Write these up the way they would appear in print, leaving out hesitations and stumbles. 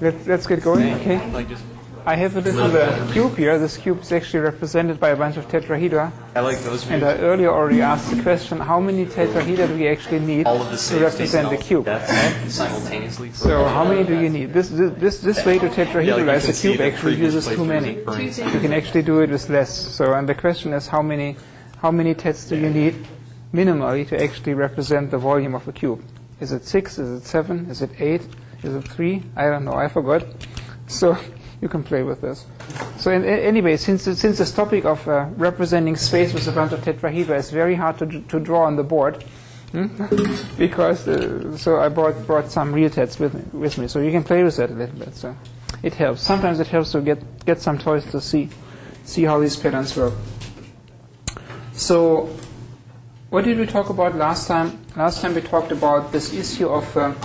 let's get going. Okay. I have a little cube here. This cube is actually represented by a bunch of tetrahedra. I like those. And I earlier already asked the question: how many tetrahedra do we actually need to represent the cube? Simultaneously. So how many do you need? This way to tetrahedralize the cube actually uses too many. You can actually do it with less. So and the question is how many tets do you need minimally to actually represent the volume of a cube? Is it 6? Is it 7? Is it 8? Is it 3? I don't know. I forgot. So you can play with this. So anyway, since this topic of representing space with a bunch of tetrahedra is very hard to draw on the board, because so I brought some real tets with me, so you can play with that a little bit. So it helps. Sometimes it helps to get some toys to see how these patterns work. So what did we talk about last time? Last time we talked about this issue of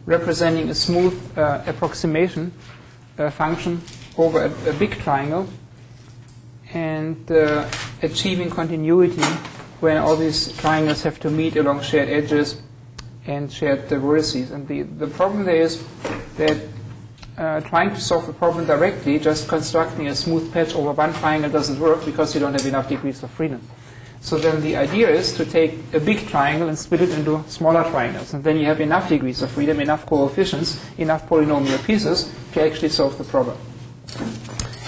representing a smooth approximation function over a big triangle and achieving continuity when all these triangles have to meet along shared edges and shared vertices. And the problem there is that trying to solve the problem directly, just constructing a smooth patch over one triangle doesn't work because you don't have enough degrees of freedom. So then the idea is to take a big triangle and split it into smaller triangles. And then you have enough degrees of freedom, enough coefficients, enough polynomial pieces to actually solve the problem.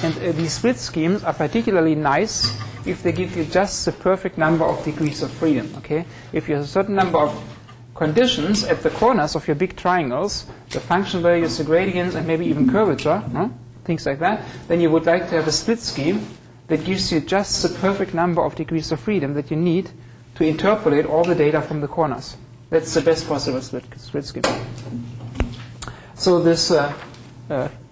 And these split schemes are particularly nice if they give you just the perfect number of degrees of freedom. Okay? If you have a certain number of conditions at the corners of your big triangles, the function values, the gradients, and maybe even curvature, things like that, then you would like to have a split scheme that gives you just the perfect number of degrees of freedom that you need to interpolate all the data from the corners. That's the best possible split scheme. So this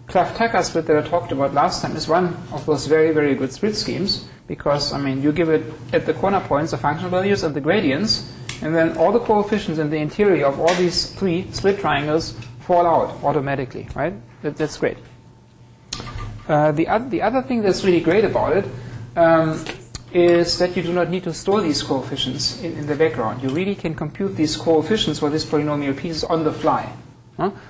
Cleft-tucker split that I talked about last time is one of those very, very good split schemes because, I mean, you give it at the corner points the function values and the gradients, and then all the coefficients in the interior of all these three split triangles fall out automatically, right? That's great. The other thing that's really great about it is that you do not need to store these coefficients in the background. You really can compute these coefficients for this polynomial pieces on the fly.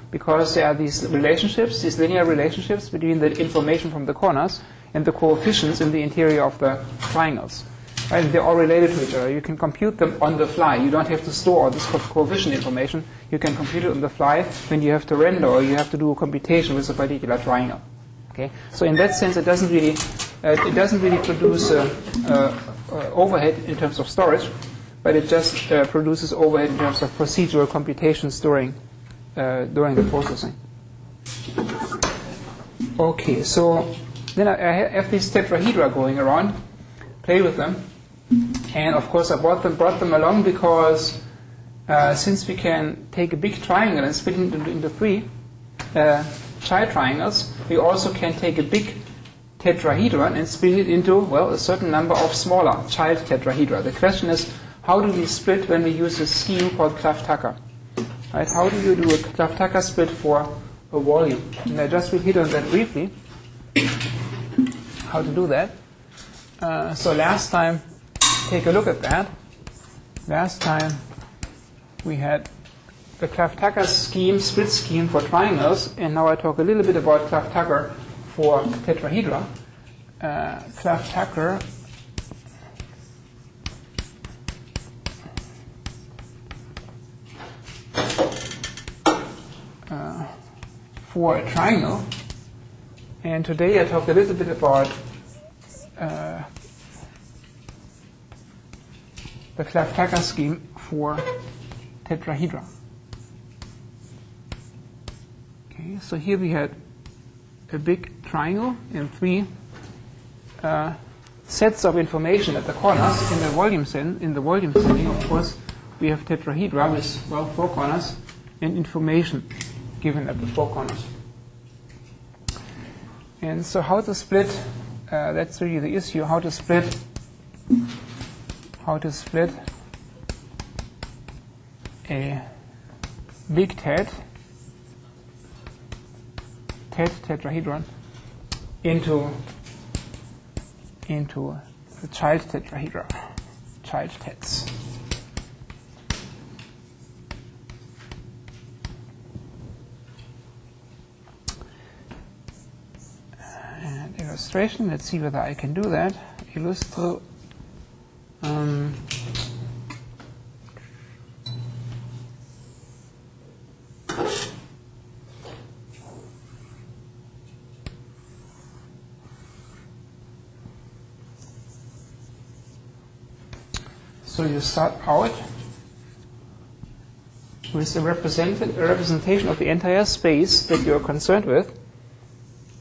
Because there are these relationships, these linear relationships between the information from the corners and the coefficients in the interior of the triangles. Right? They're all related to each other. You can compute them on the fly. You don't have to store all this coefficient information. You can compute it on the fly when you have to render or you have to do a computation with a particular triangle. Okay? So in that sense, it doesn't really produce overhead in terms of storage, but it just produces overhead in terms of procedural computations during the processing. Okay, so then I have these tetrahedra going around, play with them, and of course I brought them along because since we can take a big triangle and split it into three child triangles, we also can take a big tetrahedron and split it into, well, a certain number of smaller child tetrahedra. The question is, how do we split when we use a scheme called Cleft-tucker? Right? How do you do a Cleft-tucker split for a volume? And I just will hit on that briefly, how to do that. So last time, take a look at that. Last time we had the Cleft-tucker scheme, split scheme for triangles, and now I talk a little bit about Cleft-tucker for tetrahedra. Cleft-tucker for a triangle, and today I talk a little bit about the Cleft-tucker scheme for tetrahedra. Okay, so here we had a big triangle and three sets of information at the corners. In the volume setting, of course, we have tetrahedra with, well, four corners and information given at the four corners. And so how to split, that's really the issue, how to split a big tetrahedron into the child tetrahedra, child tets. illustration. Let's see whether I can do that. Illustro. So you start out with a representation of the entire space that you're concerned with,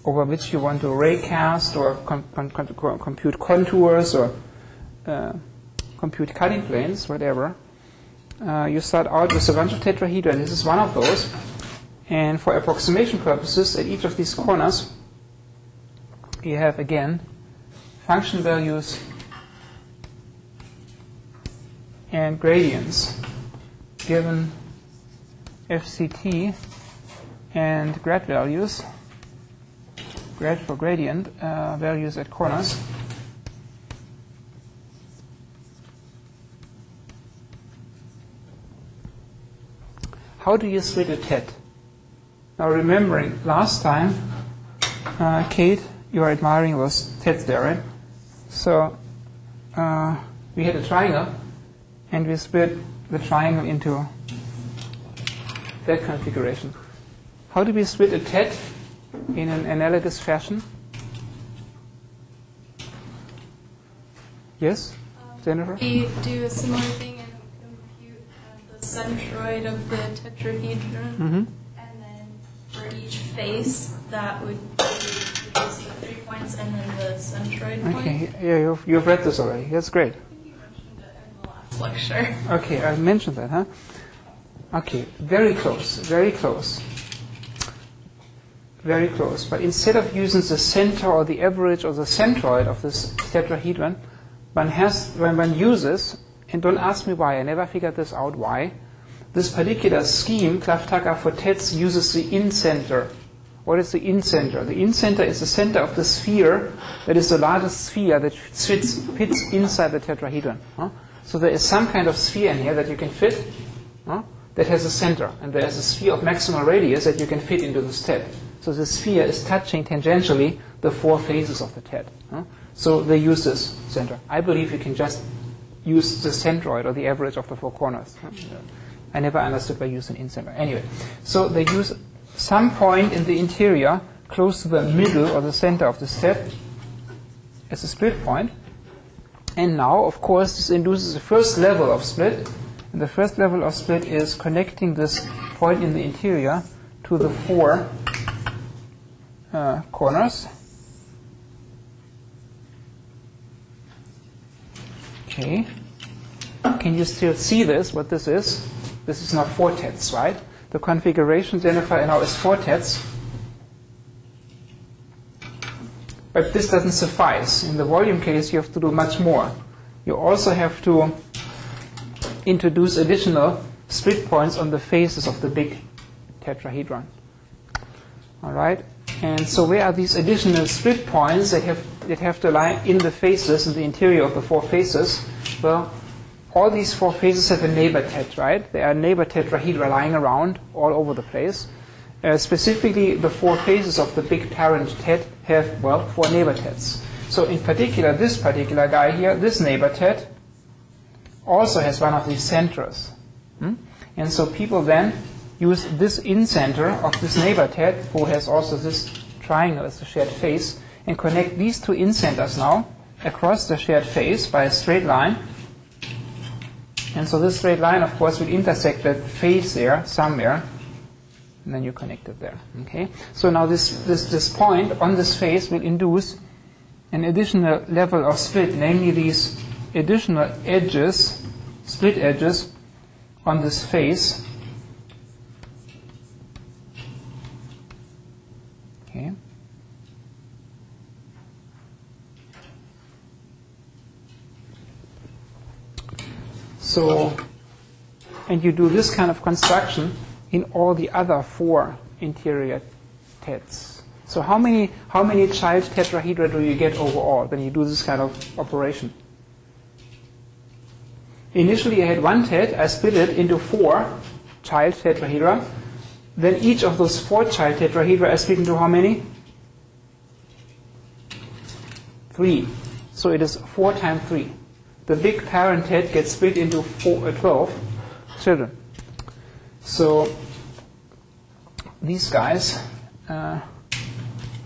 over which you want to raycast or compute contours or compute cutting planes, whatever. You start out with a bunch of tetrahedra, and this is one of those. And for approximation purposes, at each of these corners, you have, again, function values and gradients given FCT and grad values, grad for gradient values at corners. How do you split a tet? Now remembering last time, Kate, you are admiring those tets there, right? So we had a triangle, and we split the triangle into that configuration. How do we split a tet in an analogous fashion? Yes, Jennifer? We do a similar thing and compute the centroid of the tetrahedron, and then for each face, that would produce the 3 points and then the centroid point. Okay, yeah, you've read this already. That's great. I think you mentioned it in the last lecture. Okay, I mentioned that, huh? Okay, very close, very close. Very close. But instead of using the center or the average or the centroid of this tetrahedron, one uses, and don't ask me why, I never figured this out why, this particular scheme, Cleft-tucker for tets, uses the in-center. What is the in-center? The in-center is the center of the sphere that is the largest sphere that fits inside the tetrahedron. So there is some kind of sphere in here that you can fit that has a center, and there is a sphere of maximal radius that you can fit into this tet. So the sphere is touching tangentially the 4 faces of the tet. So they use this center. I believe you can just use the centroid or the average of the 4 corners. I never understood why you use an in-center. Anyway, so they use some point in the interior close to the middle or the center of the tet as a split point. And now, of course, this induces the first level of split. And the first level of split is connecting this point in the interior to the 4 corners. Okay. Can you still see this, what this is? This is not 4 tets, right? The configuration, Jennifer, now is 4 tets. But this doesn't suffice. In the volume case, you have to do much more. You also have to introduce additional split points on the faces of the big tetrahedron. All right? And so where are these additional split points that have to lie in the faces, in the interior of the 4 faces? Well, all these 4 faces have a neighbor tet, right? There are neighbor tetrahedra lying around all over the place. Specifically, the 4 faces of the big parent tet have, well, 4 neighbor tets. So in particular, this particular guy here, this neighbor tet, also has one of these centers. And so people then use this in-center of this neighbor tet, who has also this triangle as a shared face, and connect these 2 in-centers now across the shared face by a straight line. And so this straight line, of course, will intersect that face there somewhere, and then you connect it there. Okay. So now this point on this face will induce an additional level of split, namely these additional edges, split edges on this face. Okay. So, and you do this kind of construction in all the other 4 interior tets. So how many child tetrahedra do you get overall when you do this kind of operation? Initially I had 1 tet, I split it into 4 child tetrahedra. Then each of those 4 child tetrahedra I split into how many? 3. So it is 4 times 3. The big parent head gets split into 12 children. So these guys are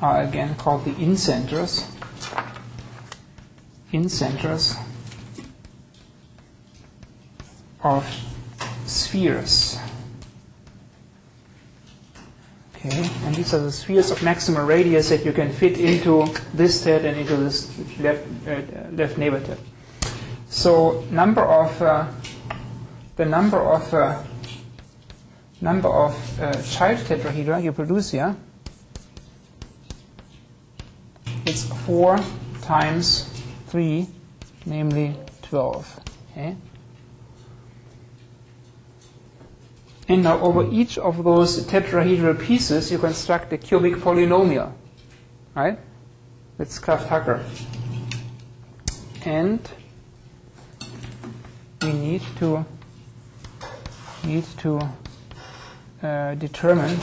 again called the incenters. Incenters of spheres. Okay, and these are the spheres of maximal radius that you can fit into this head and into this left neighbor head. So the number of child tetrahedra you produce here, it's 4 times 3, namely 12. Okay. And now over each of those tetrahedral pieces, you construct a cubic polynomial, right? That's Cleft-tucker. And we need to determine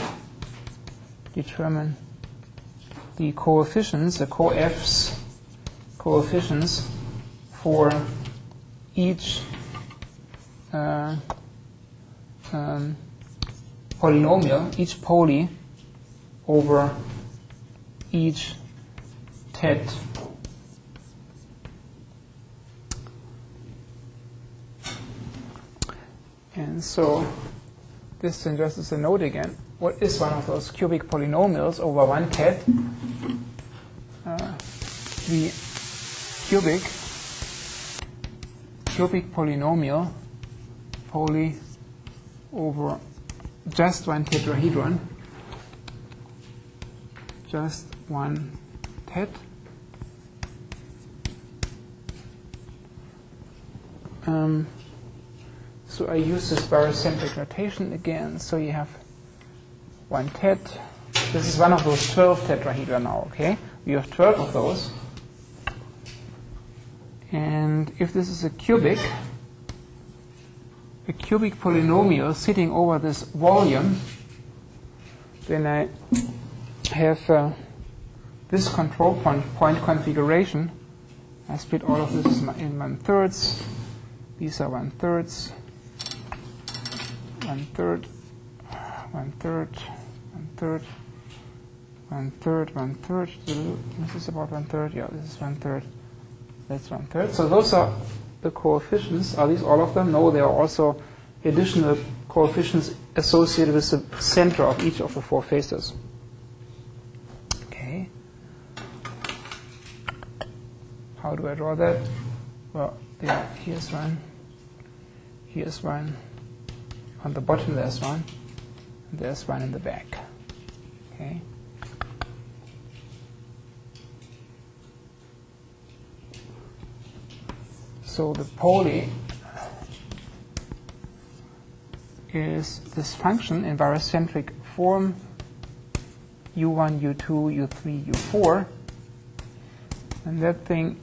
the coefficients, the coefficients for each polynomial, each poly over each tet. And so this then just as a note again, what is one of those cubic polynomials over one tet? The cubic polynomial poly over just one tetrahedron, just one tet. So I use this barycentric notation again. So you have one tet. This is one of those 12 tetrahedra now, okay? We have 12 of those. And if this is a cubic polynomial sitting over this volume, then I have this control point configuration. I split all of this in 1/3. These are 1/3, 1/3, 1/3, 1/3, 1/3, 1/3. This is about 1/3. Yeah, this is 1/3. That's 1/3. So those are the coefficients. Are these all of them? No, there are also additional coefficients associated with the center of each of the 4 faces. Okay. How do I draw that? Well, yeah, here's one. Here's one. On the bottom there's one. And there's one in the back. Okay. So the poly is this function in barycentric form, u1, u2, u3, u4. And that thing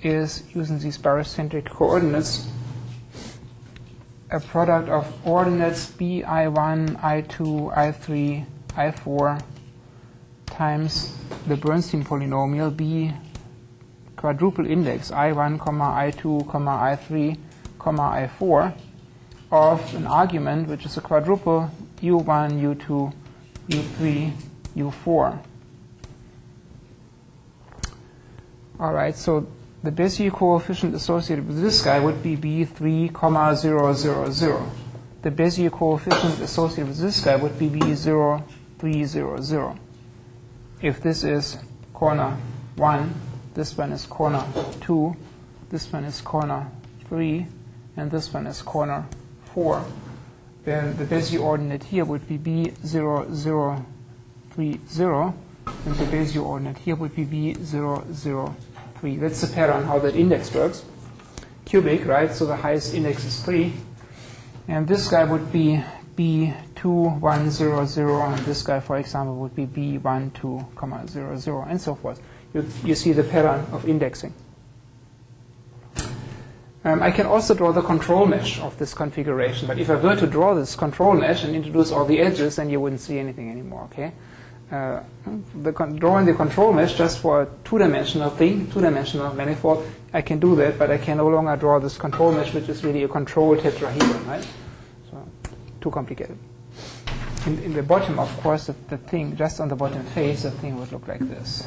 is, using these barycentric coordinates, a product of ordinates b, I1, I2, I3, I4 times the Bernstein polynomial b quadruple index I1, I2, I3, I4 of an argument which is a quadruple u1, u2, u3, u4. All right, so the Bézier coefficient associated with this guy would be b3, 0, 0, 0. The Bézier coefficient associated with this guy would be b0, 3, 0, 0. If this is corner 1, this one is corner 2, this one is corner 3, and this one is corner 4, then the Bézier ordinate here would be b0, 0, 3, 0, and the Bézier ordinate here would be b0, 0, 3. That's the pattern how that index works. Cubic, right? So the highest index is 3. And this guy would be b2, 1, 0, 0, and this guy, for example, would be b1, 2, 0, 0, and so forth. You see the pattern of indexing. I can also draw the control mesh of this configuration, but if I were to draw this control mesh and introduce all the edges, then you wouldn't see anything anymore, okay? drawing the control mesh just for a two-dimensional thing, two-dimensional manifold, I can do that, but I can no longer draw this control mesh, which is really a control tetrahedron, right? So, too complicated. In the bottom, of course, the thing, just on the bottom face, the thing would look like this.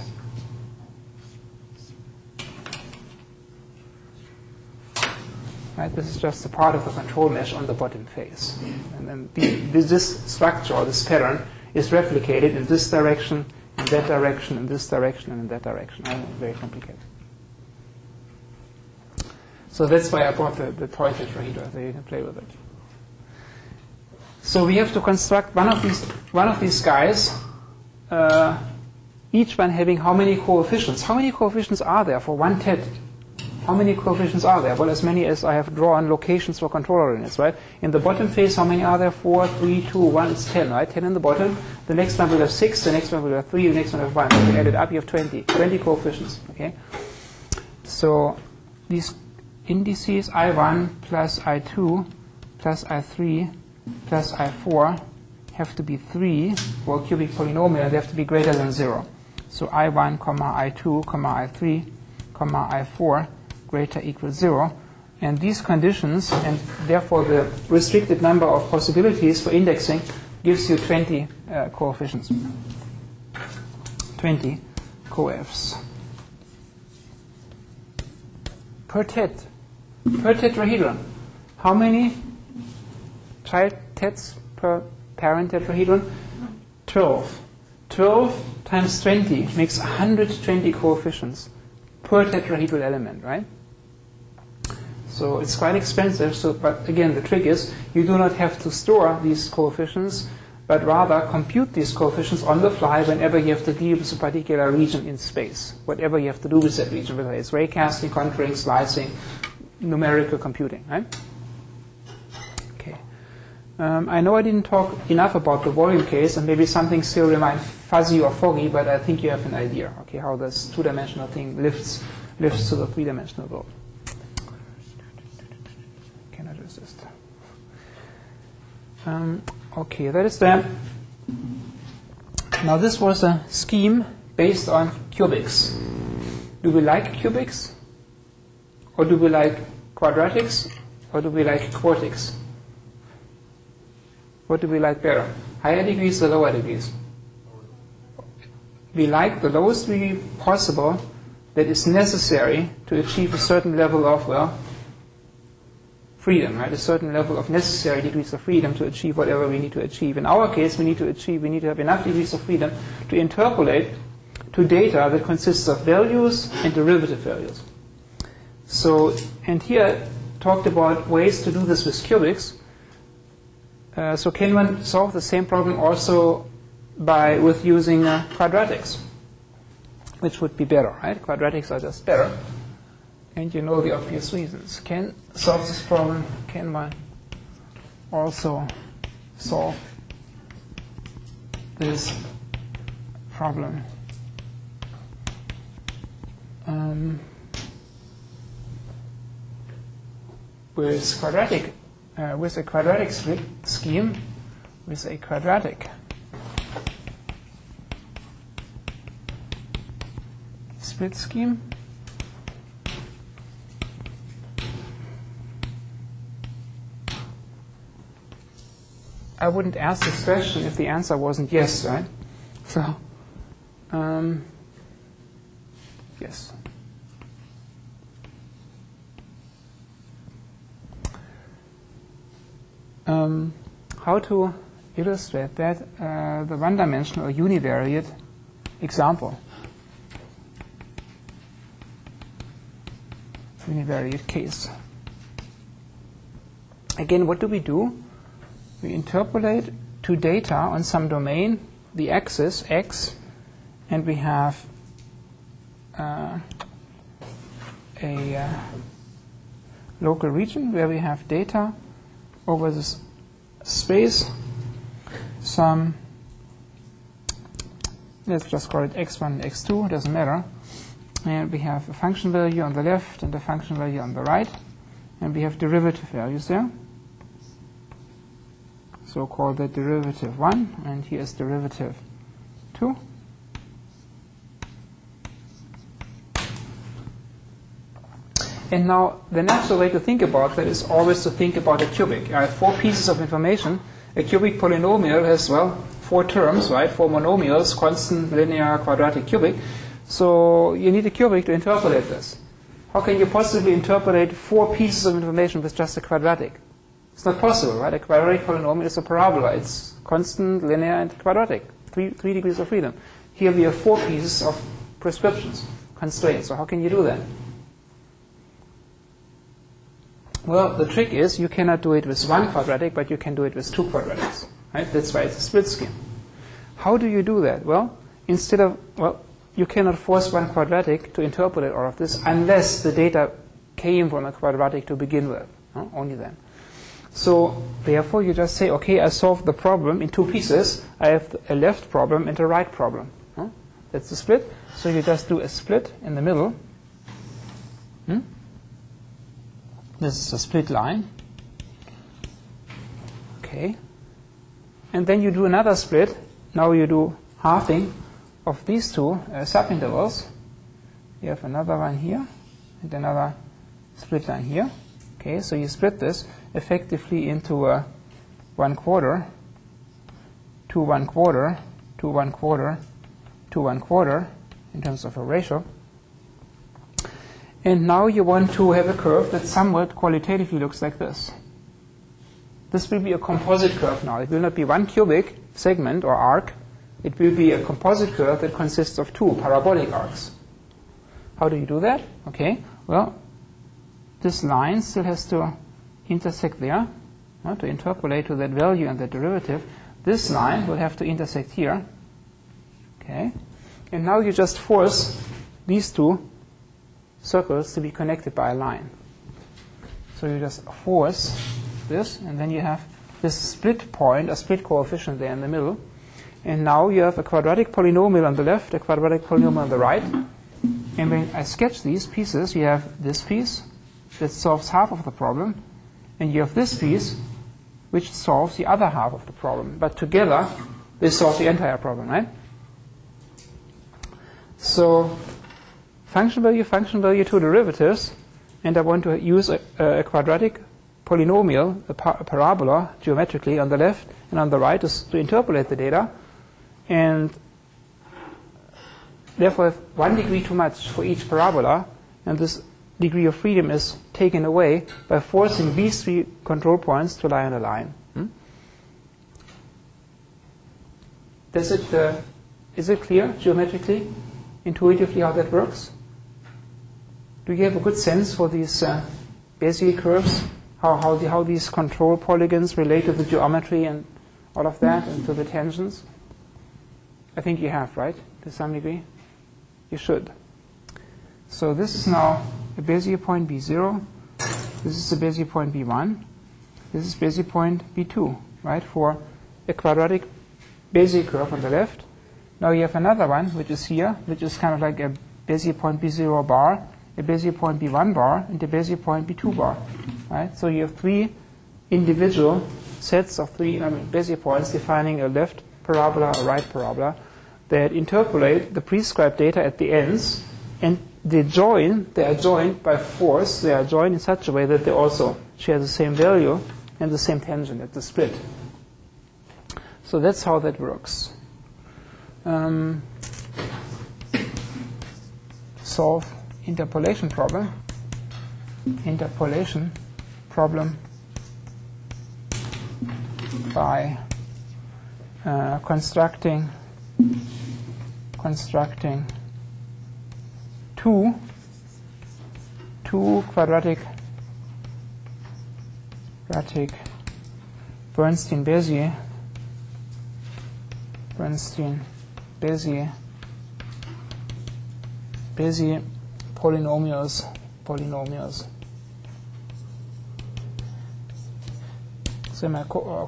Right? This is just a part of the control mesh on the bottom face. And then this structure, or this pattern, is replicated in this direction, in that direction, in this direction, and in that direction. Very complicated. So that's why I brought the toy tetrahedra, so you can play with it. So we have to construct one of these guys, each one having how many coefficients? How many coefficients are there for one tet? How many coefficients are there? Well, as many as I have drawn locations for controller units, right? In the bottom face, how many are there? 4, 3, 2, 1, it's 10, right? 10 in the bottom. The next one will have 6, the next one will have 3, the next one will have 1. So you add it up, you have 20 coefficients, okay? So these indices I1 plus I2 plus I3 plus I4 have to be 3 for a cubic polynomial, and they have to be greater than 0. So I1, I2, I3, I4 greater equals 0. And these conditions, and therefore the restricted number of possibilities for indexing, gives you 20 coefficients. 20 coefs. Per tetrahedron. How many child tets per parent tetrahedron? 12. 12 times 20 makes 120 coefficients per tetrahedral element, right? So it's quite expensive. So, but again, the trick is you do not have to store these coefficients, but rather compute these coefficients on the fly whenever you have to deal with a particular region in space. Whatever you have to do with that region, whether it's raycasting, contouring, slicing, numerical computing, right? Okay. I know I didn't talk enough about the volume case, and maybe something still remains fuzzy or foggy, but I think you have an idea, okay, how this two-dimensional thing lifts to the three-dimensional world. Cannot resist. Okay, that is that. Now this was a scheme based on cubics. Do we like cubics? Or do we like quadratics? Or do we like quartics? What do we like better? Higher degrees or lower degrees? We like the lowest degree possible that is necessary to achieve a certain level of, well, freedom, right? A certain level of necessary degrees of freedom to achieve whatever we need to achieve. In our case, we need to have enough degrees of freedom to interpolate to data that consists of values and derivative values. So, and here talked about ways to do this with cubics. So can one solve the same problem also with using quadratics, which would be better, right? Quadratics are just better. And you know the obvious reasons. Can solve this problem? Can one also solve this problem with a quadratic split scheme, with a quadratic split scheme? I wouldn't ask this question if the answer wasn't yes, right? So, yes. How to illustrate that? The one-dimensional univariate example. Univariate case. Again, what do? We interpolate to data on some domain, the axis x, and we have a local region where we have data over this space, some, let's just call it x1 and x2, doesn't matter, and we have a function value on the left and a function value on the right, and we have derivative values there. So call that derivative 1, and here's derivative 2. 2. And now the natural way to think about that is always to think about a cubic. I have 4 pieces of information. A cubic polynomial has, well, 4 terms, right? 4 monomials, constant, linear, quadratic, cubic. So you need a cubic to interpolate this. How can you possibly interpolate 4 pieces of information with just a quadratic? It's not possible, right? A quadratic polynomial is a parabola. It's constant, linear, and quadratic. 3 degrees of freedom. Here we have 4 pieces of prescriptions, constraints. So how can you do that? Well, the trick is you cannot do it with 1 quadratic, but you can do it with 2 quadratics. Right? That's why it's a split scheme. How do you do that? Well, you cannot force 1 quadratic to interpolate all of this unless the data came from a quadratic to begin with. No? Only then. So therefore, you just say, okay, I solved the problem in 2 pieces. I have a left problem and a right problem. No? That's the split. So you just do a split in the middle. This is a split line. Okay. And then you do another split. Now you do halving of these 2 subintervals. You have another one here and another split line here. Okay, so you split this effectively into 1/4, 2 1/4, 2 1/4, 2 1/4 in terms of a ratio. And now you want to have a curve that somewhat qualitatively looks like this. This will be a composite curve now. It will not be 1 cubic segment or arc. It will be a composite curve that consists of 2 parabolic arcs. How do you do that? Okay, well, this line still has to intersect there to interpolate to that value and that derivative. This line will have to intersect here. Okay, and now you just force these 2 circles to be connected by a line. So you just force this, and then you have this split point, a split coefficient there in the middle. And now you have a quadratic polynomial on the left, a quadratic polynomial on the right. And when I sketch these pieces, you have this piece that solves half of the problem, and you have this piece which solves the other half of the problem. But together, they solve the entire problem, right? So function value, 2 derivatives, and I want to use a quadratic polynomial, a parabola, geometrically on the left and on the right to interpolate the data. And therefore, I have 1 degree too much for each parabola, and this degree of freedom is taken away by forcing these 3 control points to lie on a line. Is it clear geometrically, intuitively how that works? Do you have a good sense for these Bezier curves, how these control polygons relate to the geometry and all of that, and to the tangents? I think you have, right, to some degree? You should. So this is now a Bezier point B0. This is a Bezier point B1. This is Bezier point B2, right, for a quadratic Bezier curve on the left. Now you have another one, which is here, which is kind of like a Bezier point B0 bar, a Bezier point B1 bar, and a Bezier point B2 bar. Right? So you have 3 individual sets of 3 Bezier points defining a left parabola, a right parabola, that interpolate the prescribed data at the ends, and they are joined by force. They are joined in such a way that they also share the same value and the same tangent at the split. So that's how that works. Solve interpolation problem by constructing 2 quadratic Bernstein-Bezier polynomials.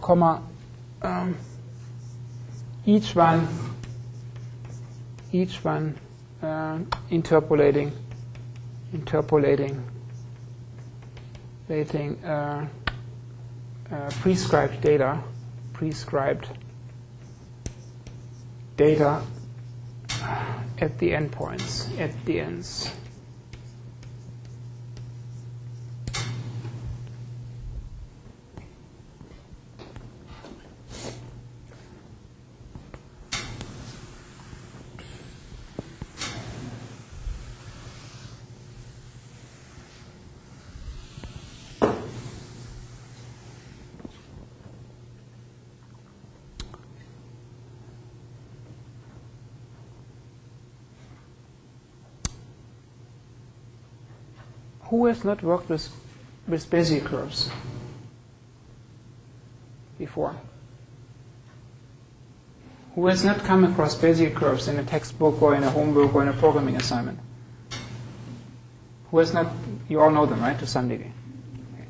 Comma, each one interpolating prescribed data at the endpoints, at the ends. Who has not worked with Bezier curves before? Who has not come across Bezier curves in a textbook or in a homework or in a programming assignment? Who has not? You all know them, right, to some degree. Okay.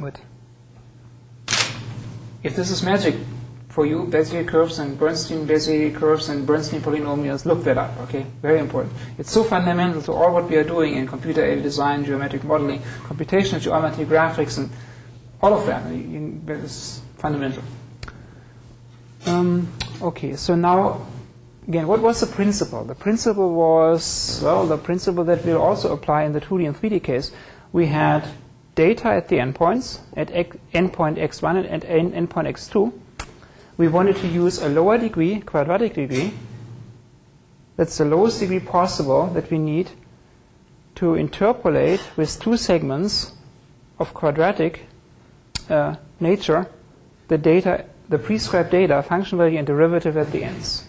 But if this is magic for you, Bezier curves and Bernstein Bezier curves and Bernstein polynomials, look that up, okay? Very important. It's so fundamental to all what we are doing in computer-aided design, geometric modeling, computational geometry, graphics, and all of that. It's fundamental. Okay, so now, again, what was the principle? The principle was, well, the principle that will also apply in the 2D and 3D case. We had data at the endpoints, at endpoint x1 and endpoint x2. We wanted to use a lower degree, quadratic degree. That's the lowest degree possible that we need to interpolate with two segments of quadratic nature the data, the prescribed data, function value and derivative at the ends.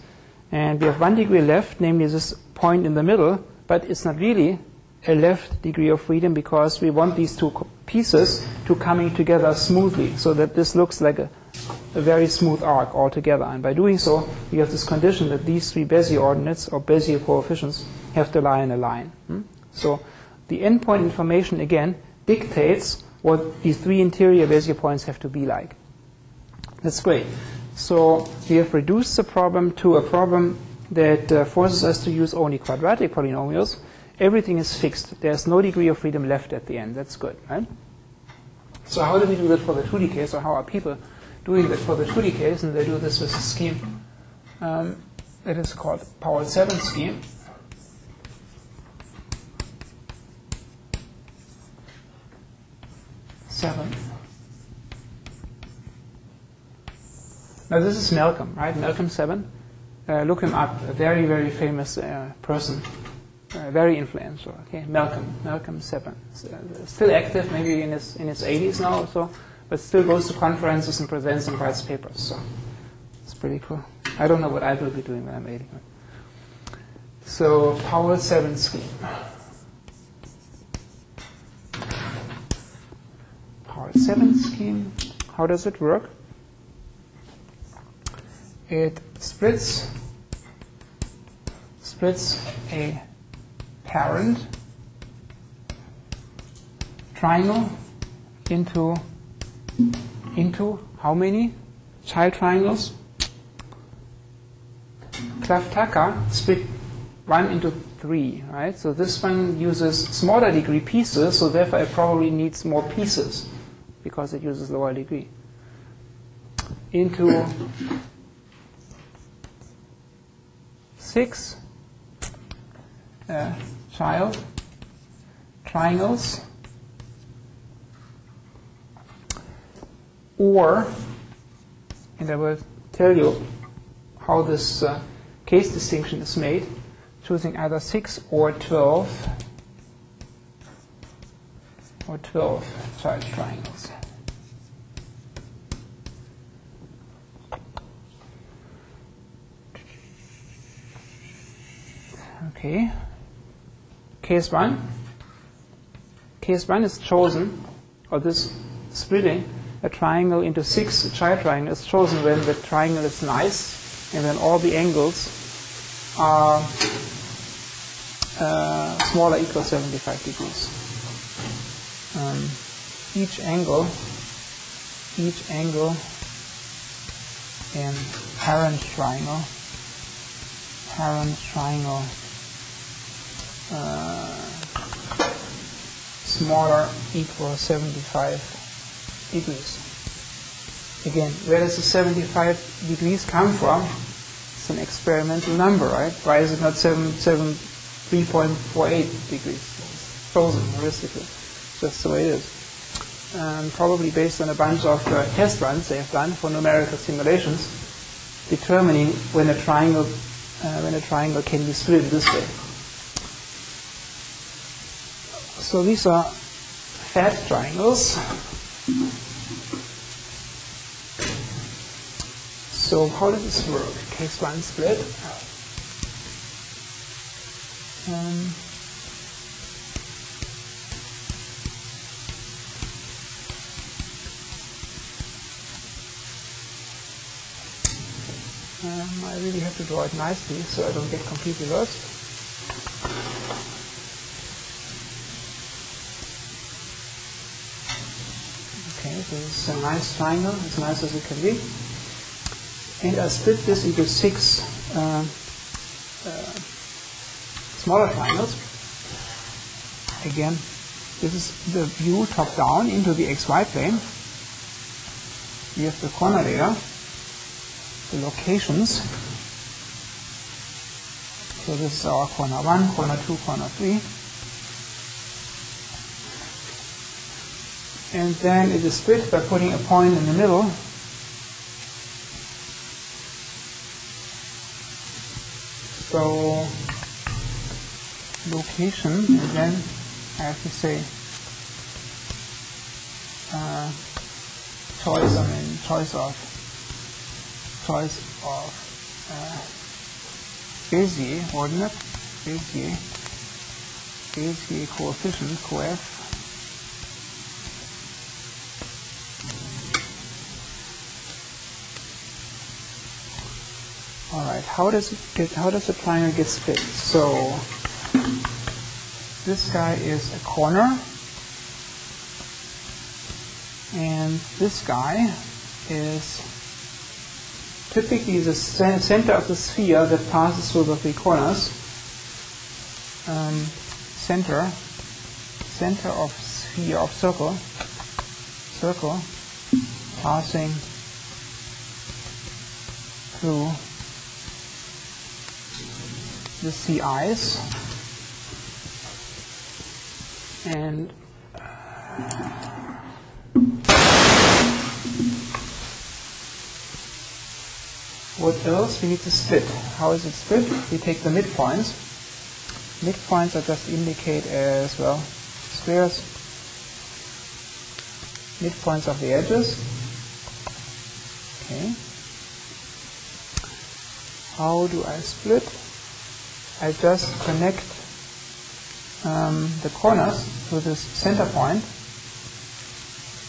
And we have 1 degree left, namely this point in the middle, but it's not really a left degree of freedom because we want these two pieces to coming together smoothly so that this looks like a very smooth arc altogether. And by doing so, we have this condition that these three Bezier ordinates or Bezier coefficients have to lie in a line. So the endpoint information, again, dictates what these three interior Bezier points have to be like. That's great. So we have reduced the problem to a problem that forces us to use only quadratic polynomials. Everything is fixed. There's no degree of freedom left at the end. That's good, right? So how do we do that for the 2D case, or how are people doing that for the 2D case? And they do this with a scheme that is called Powell-Sabin scheme. Now this is Malcolm, right? Malcolm Sabin. Look him up. A very, very famous person. Very influential. Okay, Malcolm Sabin. Still active, maybe in his 80s now or so, but still goes to conferences and presents and writes papers. So it's pretty cool. I don't know what I will be doing when I'm 80. So Powell-Sabin scheme. Powell-Sabin scheme. How does it work? It splits a parent triangle into how many child triangles? Cleft-tucker split 1 into 3, right? So this one uses smaller degree pieces, so therefore it probably needs more pieces because it uses lower degree. Into 6 child triangles, or, and I will tell you how this case distinction is made, choosing either 6 or 12 child triangles. Okay. Case 1. Case 1 is chosen, or this splitting a triangle into 6 child triangles is chosen when the triangle is nice and when all the angles are smaller or equal 75 degrees. Each angle in parent triangle smaller equal 75 degrees. Again, where does the 75 degrees come from? It's an experimental number, right? Why is it not 3.48 degrees? It's frozen heuristically. Just the way it is. Probably based on a bunch of test runs they have done for numerical simulations, determining when a triangle can be split this way. So these are fat triangles. So how does this work? Case 1 split. I really have to draw it nicely so I don't get completely lost. Okay, so this is a nice triangle, as nice as it can be. And I split this into 6 smaller triangles. Again, this is the view top down into the xy plane. We have the corner layer, the locations. So this is our corner 1, corner 2, corner 3. And then it is split by putting a point in the middle. So location, and then I have to say choice of Bezier ordinate, Bezier coefficient, coef. All right, how does the triangle get split? So this guy is a corner, and this guy is typically the center of the sphere that passes through the 3 corners. Center of sphere of circle passing through the CIs, and what else? We need to split. How is it split? We take the midpoints. Midpoints are just indicate as, well, squares. Midpoints of the edges. Okay. How do I split? I just connect the corners to this center point,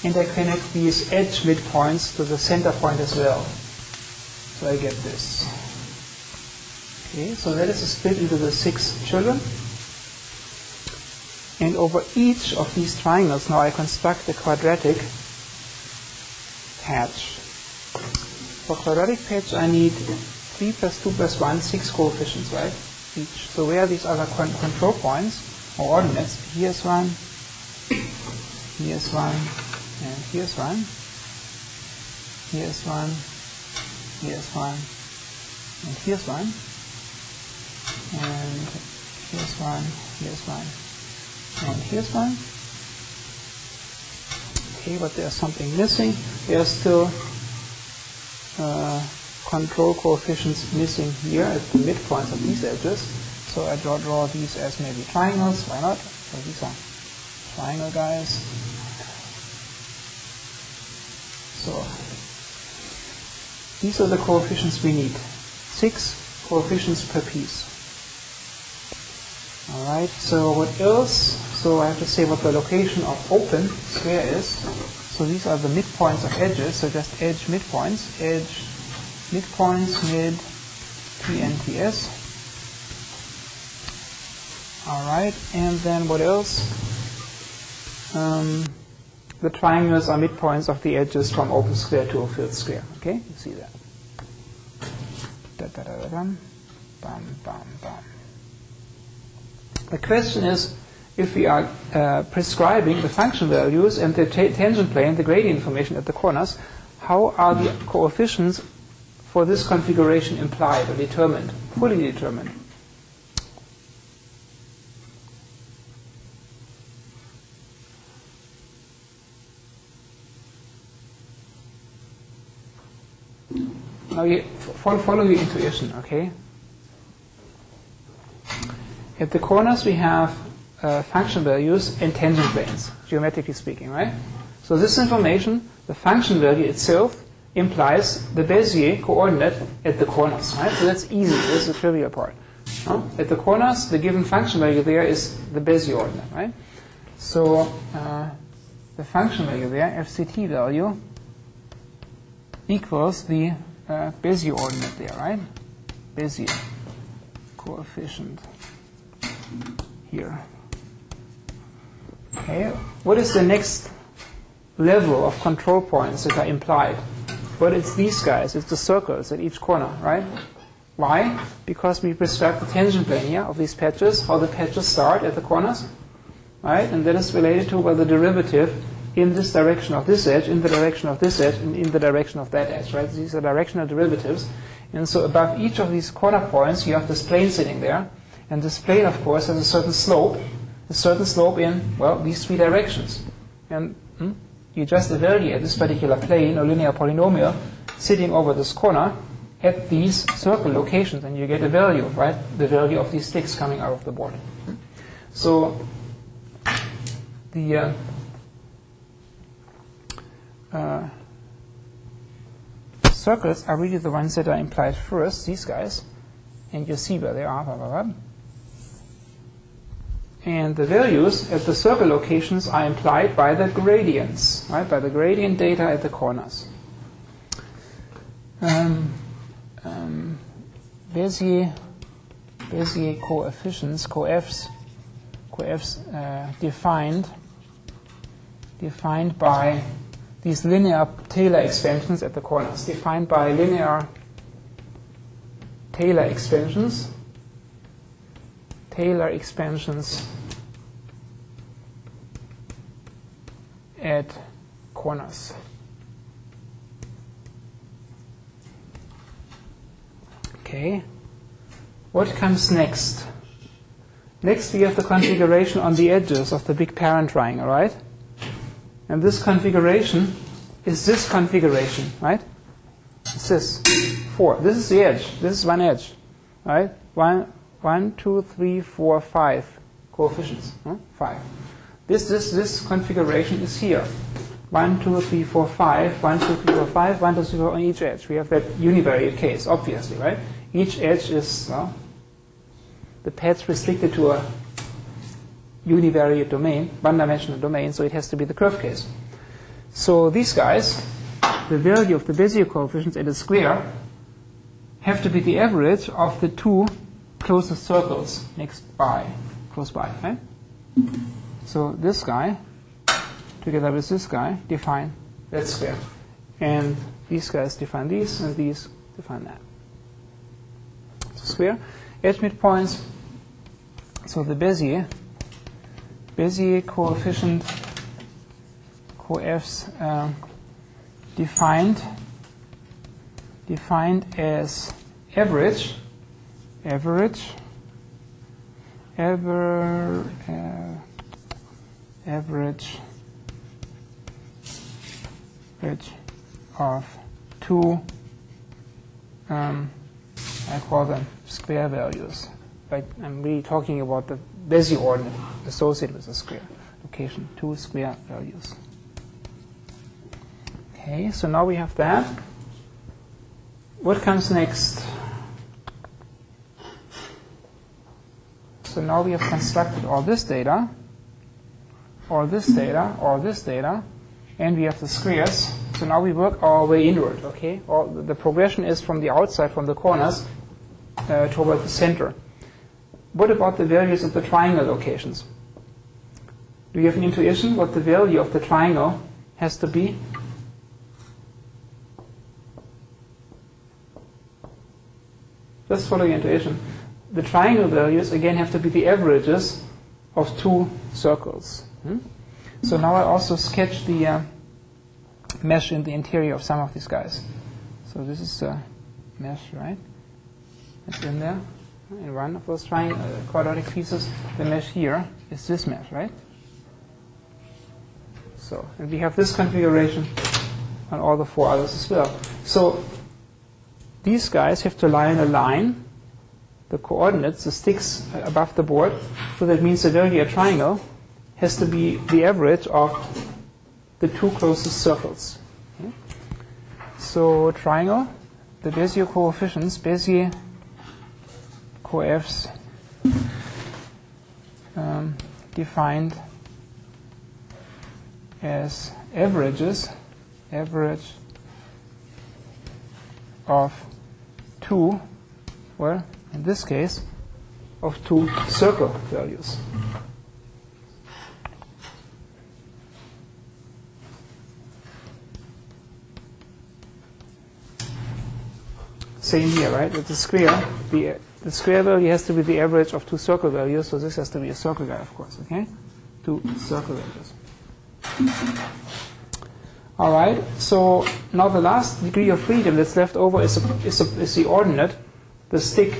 and I connect these edge midpoints to the center point as well. So I get this. Okay, so that is a split into the 6 children. And over each of these triangles, now I construct a quadratic patch. For quadratic patch, I need 3 plus 2 plus 1, 6 coefficients, right? Each. So where are these other control points or ordinates? Here's 1, here's 1, and here's 1. Here's 1, here's 1, and here's 1. And here's 1, here's 1, and here's 1. Okay, but there's something missing. There's still control coefficients missing here at the midpoints of these edges. So I draw these as maybe triangles. Why not? So these are triangle guys. So these are the coefficients we need. 6 coefficients per piece. Alright, so what else? So I have to say what the location of open square is. So these are the midpoints of edges, so just edge midpoints, mid, T and TS. Alright, and then what else? The triangles are midpoints of the edges from open square to a filled square. Okay, you see that. Bam, bam, bam. The question is, if we are prescribing the function values and the tangent plane, the gradient information at the corners, how are the coefficients for this configuration implied or determined, fully determined? Now you follow your intuition, okay? At the corners we have function values and tangent planes, geometrically speaking, right? So this information, the function value itself, implies the Bezier coordinate at the corners, right? So that's easy. This is the trivial part. At the corners, the given function value there is the Bezier ordinate, right? So the function value there, FCT value, equals the Bezier ordinate there, right? Bezier coefficient here. Okay. What is the next level of control points that are implied? Well, it's these guys. It's the circles at each corner, right? Why? Because we prescribe the tangent plane here of these patches, how the patches start at the corners, right? And that is related to the derivative in this direction of this edge, in the direction of this edge, and in the direction of that edge, right? These are directional derivatives. And so above each of these corner points, you have this plane sitting there. And this plane, of course, has a certain slope in, well, these three directions. And you just evaluate this particular plane or linear polynomial sitting over this corner at these circle locations, and you get a value, right? The value of these sticks coming out of the board. So the circles are really the ones that are implied first, these guys, and you see where they are, blah, blah, blah. And the values at the circle locations are implied by the gradients, right? By the gradient data at the corners. Bezier coefficients, coefs defined by these linear Taylor expansions at the corners, defined by linear Taylor expansions at corners. Okay. What comes next? Next we have the configuration on the edges of the big parent triangle, right? And this configuration is this configuration, right? It's this. 4. This is the edge. This is one edge, right? 1, 2, 3, 4, 5 coefficients. 5. This configuration is here. 1, 2, 3, 4, 5. 1, 2, 3, 4, 5. 1, 2, 3, 4 on each edge. We have that univariate case, obviously, right? Each edge is the path's restricted to a univariate domain, one-dimensional domain, so it has to be the curve case. So these guys, the value of the Bezier coefficients at a square, have to be the average of the two closest circles close by, right? So this guy, together with this guy, define that square. And these guys define these, and these define that. Square. Edge midpoints. So the Bezier coefficient, coefs defined as average of two I call them square values. But I'm really talking about the Bezier ordinate associated with the square location, two square values. Okay, so now we have that. What comes next? So now we have constructed all this data, and we have the squares. So now we work our way inward, okay? The progression is from the outside, from the corners, toward the center. What about the values of the triangle locations? Do you have an intuition what the value of the triangle has to be? Just follow your intuition. The triangle values, again, have to be the averages of two circles. So now I also sketch the mesh in the interior of some of these guys. So this is mesh, right? It's in there, in one of those quadratic pieces. The mesh here is this mesh, right? So, and we have this configuration on all the 4 others as well. So, these guys have to lie in a line, the coordinates, the sticks above the board. So that means the value of a triangle has to be the average of the 2 closest circles. Okay? So, triangle, the Bezier coefficients, Bezier coefs defined as averages, average of 2, well, in this case, of 2 circle values. Same here, right? With the square, the square value has to be the average of 2 circle values, so this has to be a circle guy, of course, okay? 2 circle values. All right, so now the last degree of freedom that's left over is the ordinate, the stick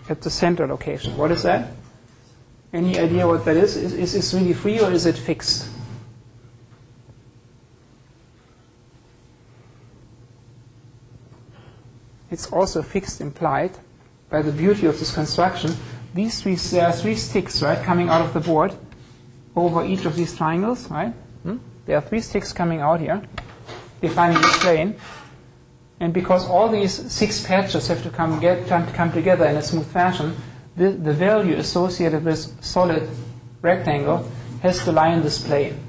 at the center location. What is that? Any idea what that is? Is it really free or is it fixed? It's also fixed implied by the beauty of this construction. There are 3 sticks, right, coming out of the board over each of these triangles, right? There are 3 sticks coming out here, defining this plane. And because all these 6 patches have to come together in a smooth fashion, the value associated with solid rectangle has to lie in this plane.